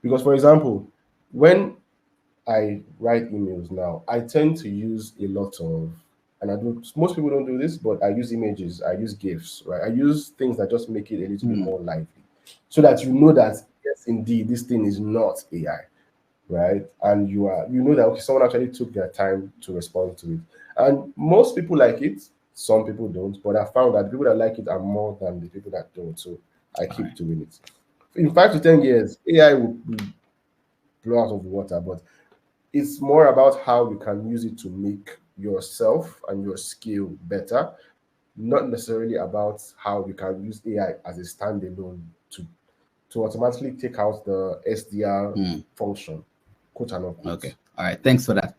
Because, for example, when I write emails now, I tend to use a lot of, and I do, most people don't do this, but I use images, I use GIFs, right? I use things that just make it a little bit Hmm. more lively so that you know that, yes, indeed, this thing is not AI, right? And you know that, okay, someone actually took their time to respond to it. And most people like it, some people don't, but I found that the people that like it are more than the people that don't. So I All keep right. doing it. In 5 to 10 years, AI will be blown out of the water, but it's more about how you can use it to make yourself and your skill better, not necessarily about how you can use AI as a standalone to automatically take out the SDR Hmm. function, quote and Okay. unquote. All right. Thanks for that.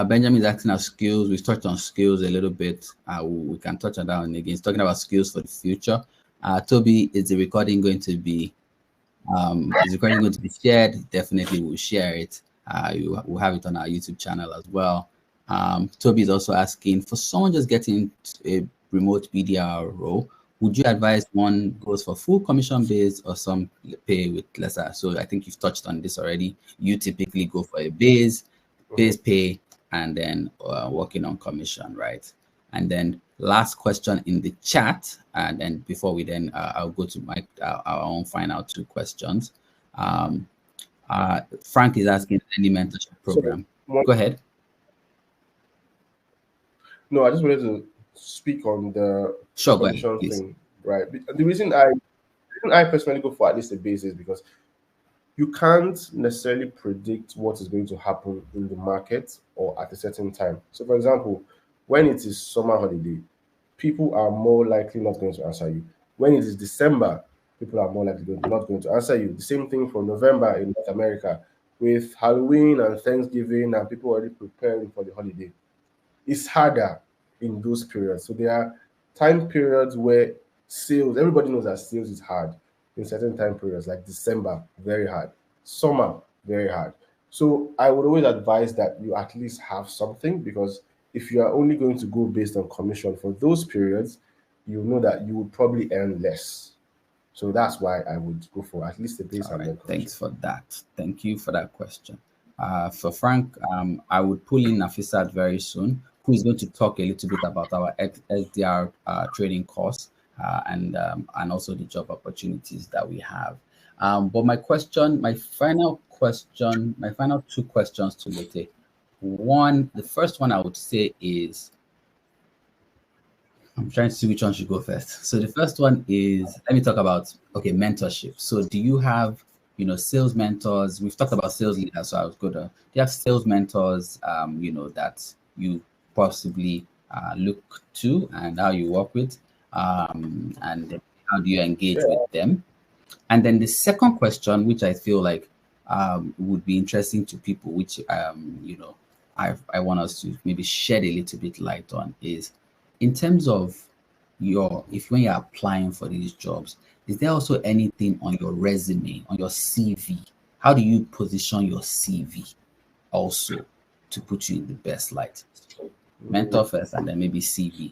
Benjamin is asking about skills. We've touched on skills a little bit. We can touch on that one again. He's talking about skills for the future. Toby, is the recording going to be shared? Definitely we'll share it. We'll have it on our YouTube channel as well. Toby is also asking, for someone just getting a remote BDR role, would you advise one goes for full commission base or some pay with lesser? So I think you've touched on this already. You typically go for a base Mhm. pay, and then working on commission, right? And then last question in the chat, and then before we then I'll go to our own final two questions. Um, Frank is asking any mentorship So, program. one, Go ahead. no, I just wanted to speak on the Sure, go ahead, commission please. thing, right? The reason I personally go for at least a base is because you can't necessarily predict what is going to happen in the market or at a certain time. So, for example, when it is summer holiday, people are more likely not going to answer you. When it is December, people are more likely not going to answer you. The same thing for November in North America with Halloween and Thanksgiving and people already preparing for the holiday. It's harder in those periods. So there are time periods where sales, everybody knows that sales is hard in certain time periods, like December, very hard, summer, very hard. So I would always advise that you at least have something, because if you are only going to go based on commission for those periods, you know that you would probably earn less. So that's why I would go for at least a base All and right, then commission. thanks for that. Thank you for that question. For Frank, I would pull in Nafisat very soon, who is going to talk a little bit about our SDR training course and also the job opportunities that we have. But my final two questions to Lotte. One, the first one I would say is I'm trying to see which one should go first. So the first one is let me talk about okay, mentorship. So do you have sales mentors? We've talked about sales leaders, so I was good. Do you have sales mentors that you possibly look to and how you work with? And how do you engage with Yeah, them? And then the second question, which I feel like would be interesting to people, which I want us to maybe shed a little bit light on, is in terms of if when you're applying for these jobs, is there also anything on your resume, on your CV? How do you position your CV also to put you in the best light? Mentor first and then maybe CV,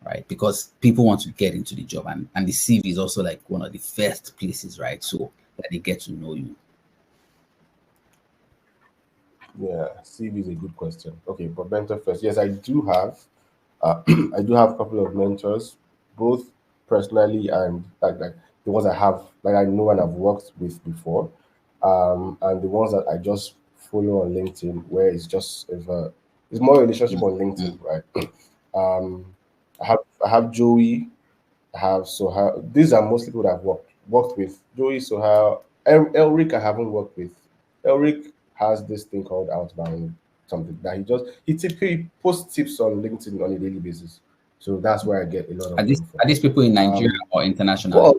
right? Because people want to get into the job and the CV is also like one of the first places, right? So that they get to know you. yeah. CV is a good question. Okay, but mentor first. Yes, I do have. I do have a couple of mentors, both personally and like the ones I have, like I know and I've worked with before, and the ones that I just follow on LinkedIn, where it's more relationship on LinkedIn, Mm. right? Um, I have Joey, I have Soha. These are mostly people that I've worked with. Joey, Soha, Elric, I haven't worked with. Elric has this thing called outbound something that he typically posts tips on LinkedIn on a daily basis. So that's where I get a lot Are of these them from. are these people in Nigeria Um, or internationally?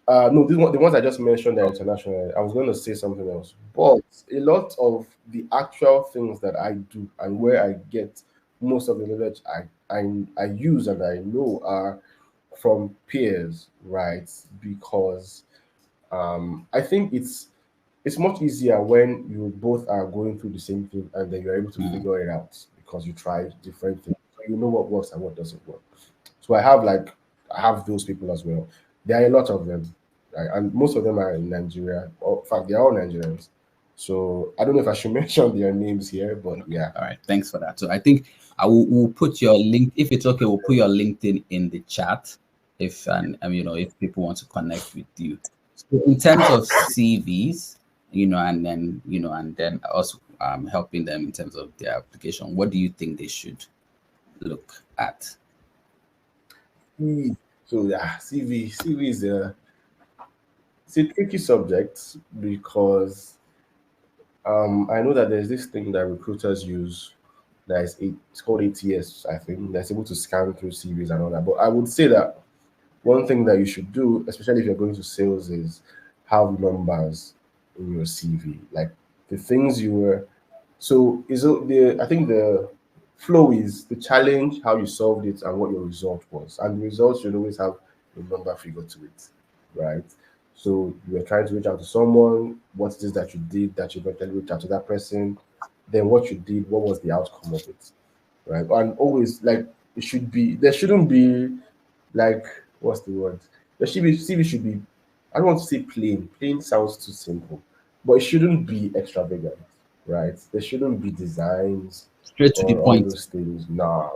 but no, the ones I just mentioned are Oh, international. I was going to say something else, but a lot of the actual things that I do and where I get most of the knowledge I use and I know are from peers, right? Because I think it's much easier when you both are going through the same thing and then you're able to mm. figure it out because you tried different things. So you know what works and what doesn't work. So I have those people as well. There are a lot of them, right? And most of them are in Nigeria. Or, in fact, they're all Nigerians. So I don't know if I should mention their names here, but Okay. yeah. All right. Thanks for that. So I think we'll put your link if it's okay. We'll put your LinkedIn in the chat if if people want to connect with you. So in terms of CVs, and then also helping them in terms of their application. What do you think they should look at? So yeah, CV is it's a tricky subject because I know that there's this thing that recruiters use it's called ATS, I think, that's able to scan through CVs and all that. But I would say that one thing that you should do, especially if you're going to sales, is have numbers in your CV. Like the things you were so is it the I think the flow is the challenge, how you solved it, and what your result was. And the results should always have a number figure to it, right? So you were trying to reach out to someone, what it is that you did that you eventually reach out to that person, then what you did, what was the outcome of it, right? And always like there shouldn't be like what's the word? The CV should be I don't want to say plain. Plain sounds too simple, but it shouldn't be extravagant, right? There shouldn't be designs Straight to the or all point. those things. Nah.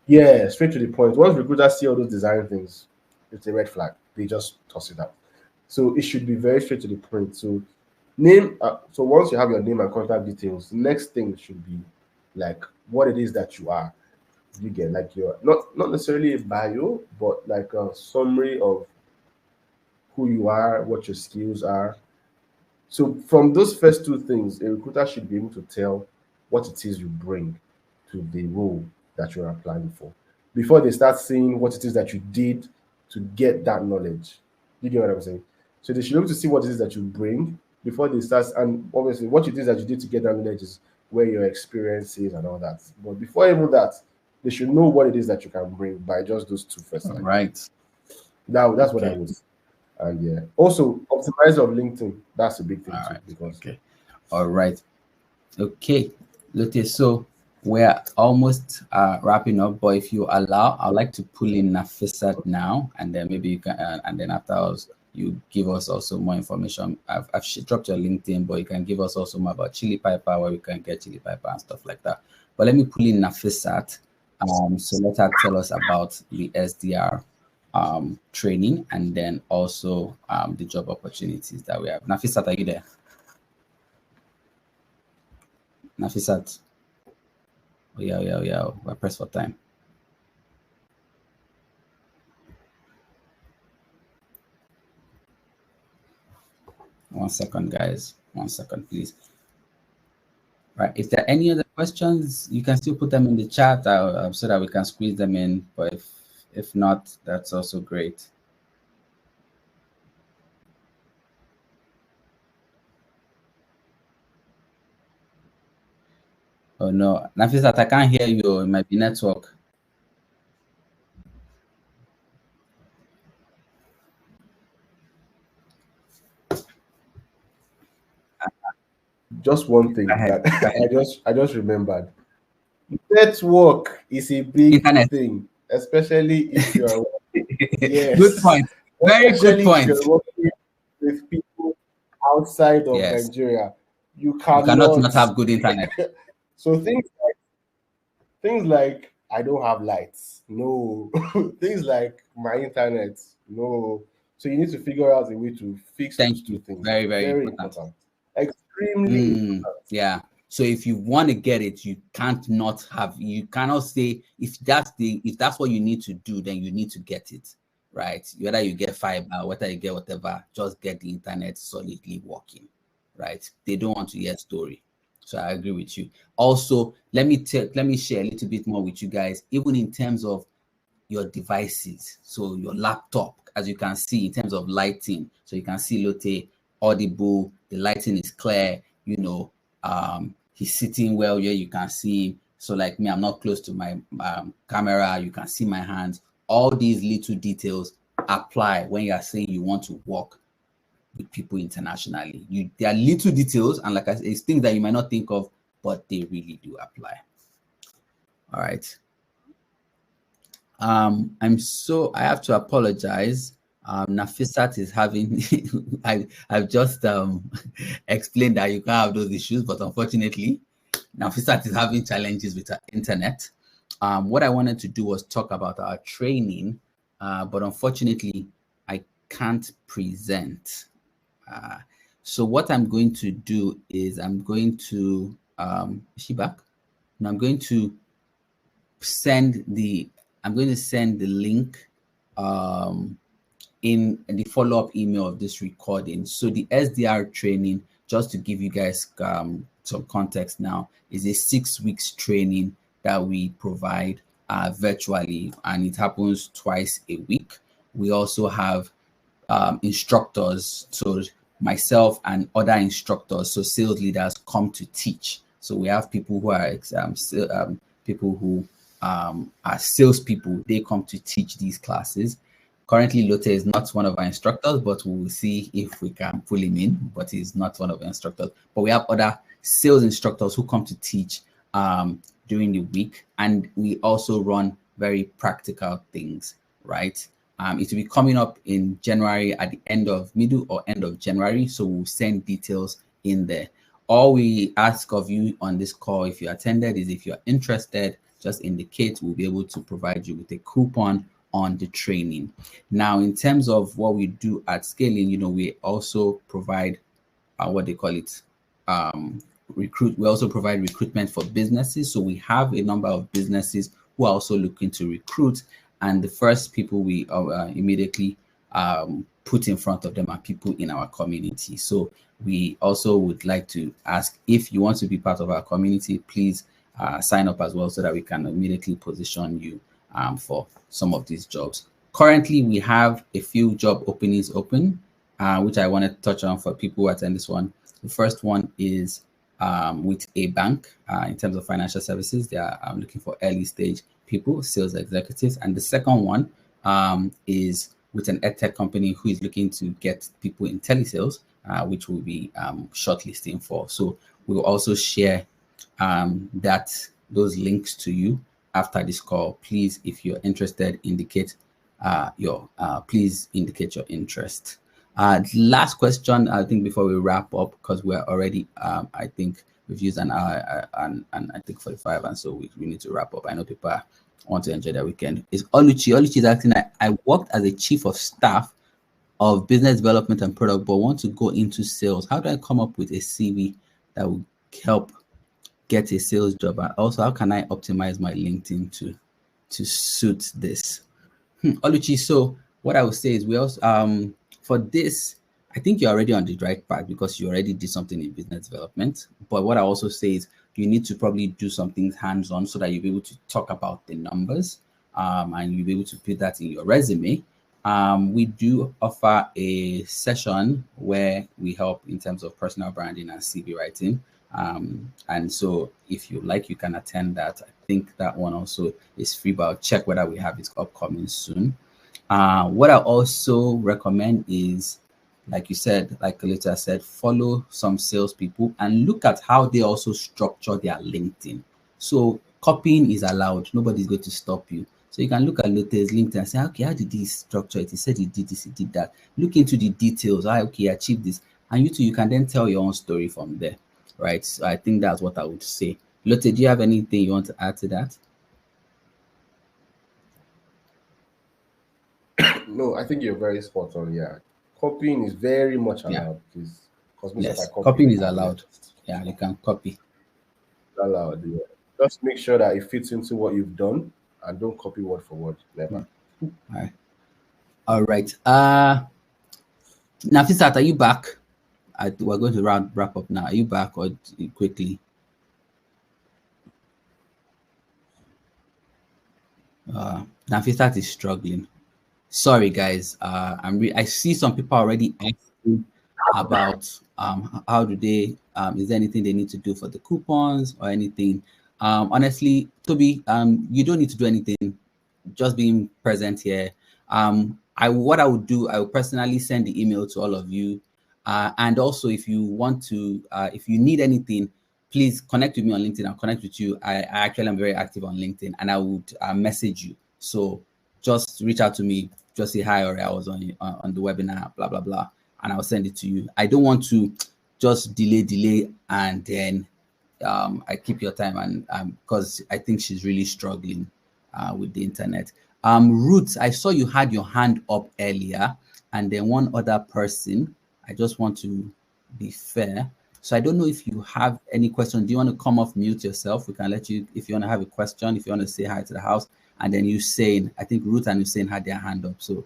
Yeah, straight to the point. Once recruiters see all those design things, it's a red flag. They just toss it out. So it should be very straight to the point. So so once you have your name and contact details, the next thing should be like what it is that you are. You get like your not necessarily a bio, but like a summary of who you are, what your skills are. So from those first two things, a recruiter should be able to tell what it is you bring to the role that you're applying for before they start seeing what it is that you did to get that knowledge. You get what I'm saying? So they should be able to see what it is that you bring before they start, and obviously what it is that you did to get that knowledge is where your experience is and all that. But before even that, they should know what it is that you can bring by just those two first All slides. right. That's what I Okay. would say. And yeah, also optimizer of LinkedIn. That's a big thing All too, right. because Okay. All right. Okay. Lotte, so we're almost wrapping up, but if you allow, I'd like to pull in Nafisat now, and then maybe you can, and then after us, you give us also more information. I've dropped your LinkedIn, but you can give us also more about Chili Piper, where we can get Chili Piper and stuff like that. But let me pull in Nafisat. So let her tell us about the SDR training, and then also the job opportunities that we have. Nafisat, are you there? Nafisat. Oh, yeah. I press for time. One second, guys. 1 second, please. Right. If there are any other questions, you can still put them in the chat so that we can squeeze them in. But if not, that's also great. Oh no, Nafisat, I can't hear you. It might be network. just one thing Go ahead. that I just remembered. Network is a big Internet. thing, especially if you are yes, Good point. Very good especially if point. you're working with people outside of Yes. Nigeria. You You cannot not cannot. have good internet. So things like I don't have lights. No. Things like my internet. No. So you need to figure out a way to fix those Thank two you. things. Very, very Very important. important. Extremely important. Yeah. So if you want to get it, you cannot say if that's what you need to do, then you need to get it, right? Whether you get fiber, whether you get whatever, just get the internet solidly working, right? They don't want to hear story. So I agree with you. Also, let me share a little bit more with you guys, even in terms of your devices. So your laptop, as you can see in terms of lighting. So you can see Lotte audible, the lighting is clear, he's sitting well here, you can see him. So like me, I'm not close to my camera, you can see my hands. All these little details apply when you are saying you want to work with people internationally. There are little details, and like I said, it's things that you might not think of, but they really do apply. All right. I have to apologize. Nafisat is having I've just explained that you can't have those issues, but unfortunately, Nafisat is having challenges with her internet. What I wanted to do was talk about our training, but unfortunately, I can't present. So what I'm going to do is I'm going to is she back? No, I'm going to send the link in the follow-up email of this recording. So the SDR training, just to give you guys some context now, is a 6 weeks training that we provide virtually, and it happens twice a week. We also have instructors, so myself and other instructors, so sales leaders come to teach. So we have people who are people who are salespeople. They come to teach these classes. Currently, Lotte is not one of our instructors, but we will see if we can pull him in. But he's not one of our instructors. But we have other sales instructors who come to teach during the week, and we also run very practical things, right? It will be coming up in January at the middle or end of January. So we'll send details in there. All we ask of you on this call, if you attended, is if you're interested, just indicate. We'll be able to provide you with a coupon on the training. Now, in terms of what we do at Scaling, we also provide what they call it, we also provide recruitment for businesses. So we have a number of businesses who are also looking to recruit, and the first people we immediately put in front of them are people in our community. So we also would like to ask, if you want to be part of our community, please sign up as well, so that we can immediately position you for some of these jobs. Currently, we have a few job openings open, which I want to touch on for people who attend this one. The first one is with a bank in terms of financial services. They are looking for early stage people, sales executives. And the second one is with an edtech company who is looking to get people in telesales, which we'll be shortlisting for. So we'll also share those links to you after this call. Please, if you're interested, please indicate your interest. Last question, I think, before we wrap up, because we're already, I think we've used an hour and I think 45, and so we need to wrap up. I know people want to enjoy their weekend. Is Oluchi. Oluchi is asking, I worked as a chief of staff of business development and product, but want to go into sales. How do I come up with a CV that will help get a sales job? And also, how can I optimize my LinkedIn to suit this? Oluchi, so what I would say is we also for this, I think you're already on the right path because you already did something in business development. But what I also say is you need to probably do something hands-on so that you'll be able to talk about the numbers and you'll be able to put that in your resume. We do offer a session where we help in terms of personal branding and CV writing. And so if you like, you can attend that. I think that one also is free, but I'll check whether we have it upcoming soon. What I also recommend is, like you said, like Kalita said, follow some salespeople and look at how they also structure their LinkedIn. So copying is allowed. Nobody's going to stop you. So you can look at Lotte's LinkedIn and say, okay, how did he structure it? He said he did this, he did that. Look into the details. Okay, achieve this. And you too, you can then tell your own story from there, right? So I think that's what I would say. Lotte, do you have anything you want to add to that? No, I think you're very spot on. Yeah, copying is very much Yeah. allowed, because most of Yes, I copy, copying is I allowed. left. Yeah, you can copy. Allowed. Yeah. Just make sure that it fits into what you've done, and don't copy word for word. Never. All right. All right. Nafisat, are you back? We're going to wrap up now. Are you back or quickly? Nafisat is struggling. Sorry, guys. I see some people already asking about how do they is there anything they need to do for the coupons or anything. Honestly, Toby, you don't need to do anything. Just being present here. What I would do, I would personally send the email to all of you. And also, if you want to, if you need anything, please connect with me on LinkedIn. I'll connect with you. I actually am very active on LinkedIn, and I would message you. So just reach out to me. Just say hi, or I was on the webinar, blah blah blah, and I'll send it to you. I don't want to just delay, and then I keep your time, and because I think she's really struggling with the internet. Ruth, I saw you had your hand up earlier, and then one other person. I just want to be fair. So I don't know if you have any questions. Do you want to come off mute yourself? We can let you, if you want to have a question, if you want to say hi to the house, and then Hussein. I think Ruth and Hussein had their hand up. So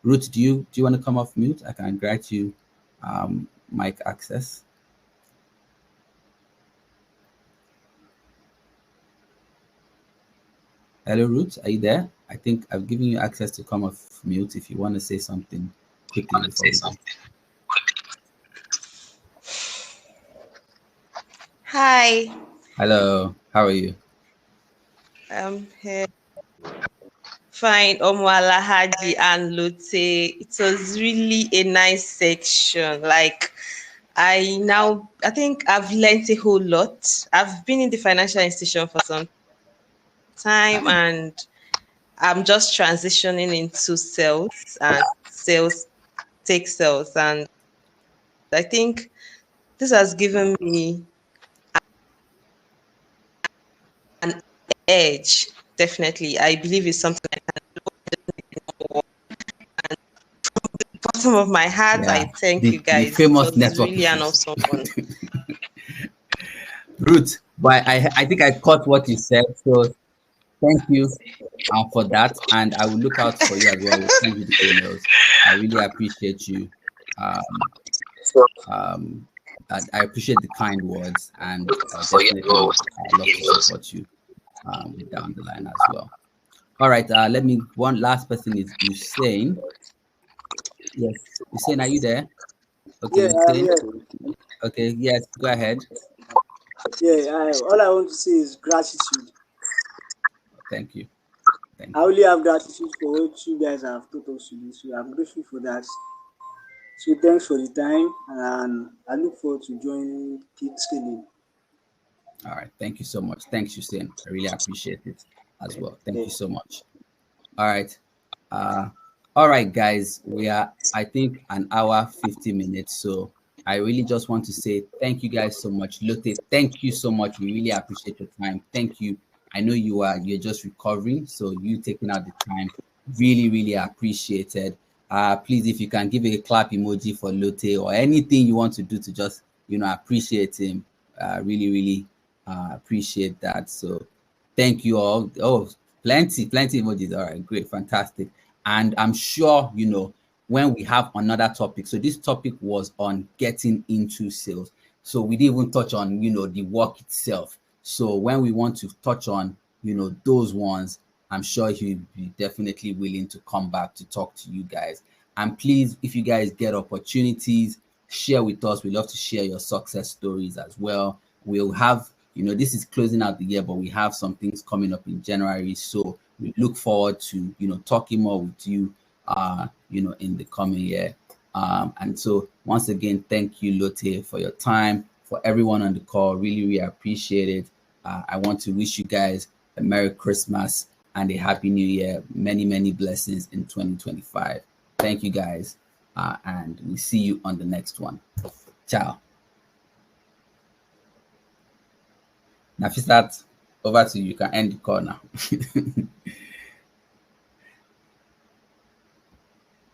Ruth, do you want to come off mute? I can grant you mic access. Hello, Ruth, are you there? I think I've given you access to come off mute if you want to say something quickly before we go. Hi. Hello, how are you? I'm here. Fine, Omwala Haji and Lotte. It was really a nice section. Like, I think I've learned a whole lot. I've been in the financial institution for some time, and I'm just transitioning into sales and sales take sales. And I think this has given me an edge. Definitely. I believe it's something I can do. Bottom of my heart, Yeah, I thank you the guys. It famous was network really an issues. awesome one. Ruth, but I think I caught what you said. So thank you for that. And I will look out for you as well. We'll send you the emails. I really appreciate you. I appreciate the kind words, and definitely I'd love to support you down the line as well. All right, one last person is Hussein. Yes, Hussein, are you there? Okay, Yeah, I'm Hussein. here. Okay, yes, go ahead. Yeah, all I want to say is gratitude. Thank you. Thank I you. only have gratitude for what you guys have taught us today. So I'm grateful for that. So thanks for the time, and I look forward to joining Pete Scaling. All right. Thank you so much. Thanks, Hussein. I really appreciate it as well. Thank you Okay. so much. All right. Uh, all right, guys. We are, I think, an hour, 50 minutes. So I really just want to say thank you guys so much. Lotte, thank you so much. We really appreciate your time. Thank you. I know you're just recovering, so you taking out the time, really, really appreciated. Please, if you can give a clap emoji for Lotte or anything you want to do to just, appreciate him. Really, really appreciate that. So thank you all. Oh, plenty emojis. All right, great, fantastic. And I'm sure, when we have another topic. So this topic was on getting into sales. So we didn't even touch on, the work itself. So when we want to touch on, those ones, I'm sure he'll be definitely willing to come back to talk to you guys. And please, if you guys get opportunities, share with us. We love to share your success stories as well. We'll have, this is closing out the year, but we have some things coming up in January. So we look forward to, talking more with you, in the coming year. And so once again, thank you, Lotte, for your time. For everyone on the call, really, really appreciate it. I want to wish you guys a Merry Christmas and a Happy New Year. Many, many blessings in 2025. Thank you, guys. And we'll see you on the next one. Ciao. Nafisat, over to you. You can end the call now.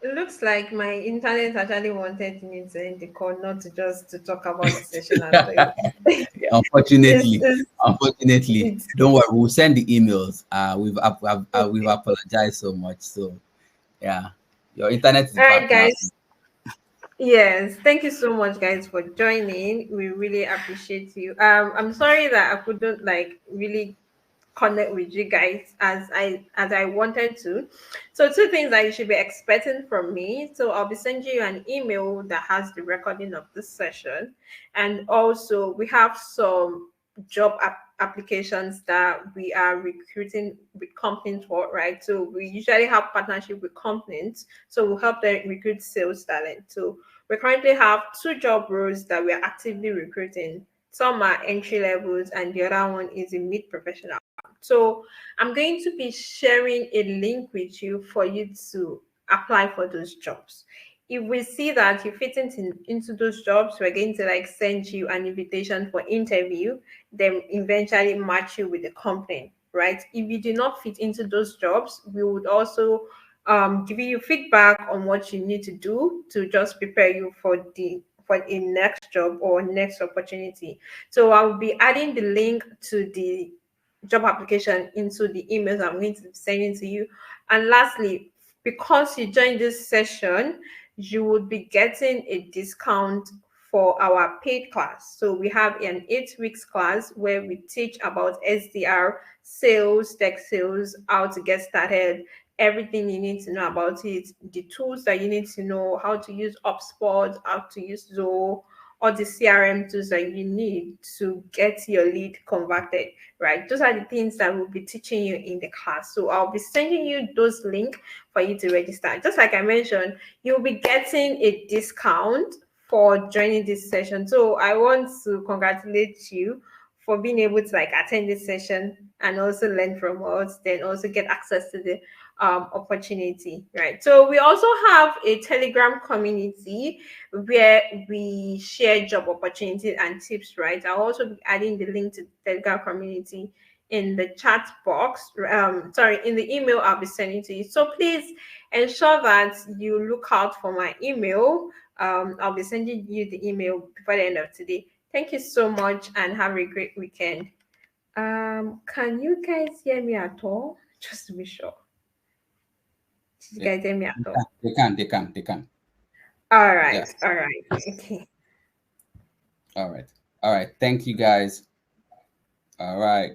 It looks like my internet actually wanted me to end the call, not to just to talk about the session at all. It's, Unfortunately, it's, unfortunately, it's don't worry. We'll send the emails. We've apologized so much. So yeah, your internet is all right, back now. guys. Yes, thank you so much, guys, for joining. We really appreciate you. I'm sorry that I couldn't like really connect with you guys as I wanted to. So two things that you should be expecting from me. So I'll be sending you an email that has the recording of this session. And also we have some applications that we are recruiting with companies for, right? So we usually have partnership with companies. So we'll help them recruit sales talent. So we currently have two job roles that we are actively recruiting. Some are entry levels and the other one is a mid professional. So I'm going to be sharing a link with you for you to apply for those jobs. If we see that you fit into those jobs, we're going to like send you an invitation for interview, then eventually match you with the company, right? If you do not fit into those jobs, we would also give you feedback on what you need to do to just prepare you for a next job or next opportunity. So I'll be adding the link to the job application into the emails I'm going to be sending to you. And lastly, because you joined this session, you would be getting a discount for our paid class. So we have an 8 weeks class where we teach about SDR, sales, tech sales, how to get started, everything you need to know about it, the tools that you need to know, how to use HubSpot, how to use Zoho, all the CRM tools that you need to get your lead converted, right? Those are the things that we'll be teaching you in the class. So I'll be sending you those links for you to register. Just like I mentioned, you'll be getting a discount for joining this session. So I want to congratulate you for being able to like attend this session and also learn from us, then also get access to the opportunity, right? So we also have a Telegram community where we share job opportunities and tips, right? I'll also be adding the link to the Telegram community in the chat box. Sorry, in the email I'll be sending to you. So please ensure that you look out for my email. I'll be sending you the email before the end of today. Thank you so much and have a great weekend. Can you guys hear me at all? Just to be sure. Did you Yeah, guys hear me at all? they can. All Yeah. right, all right. Okay. All right. All right. Thank you, guys. All right.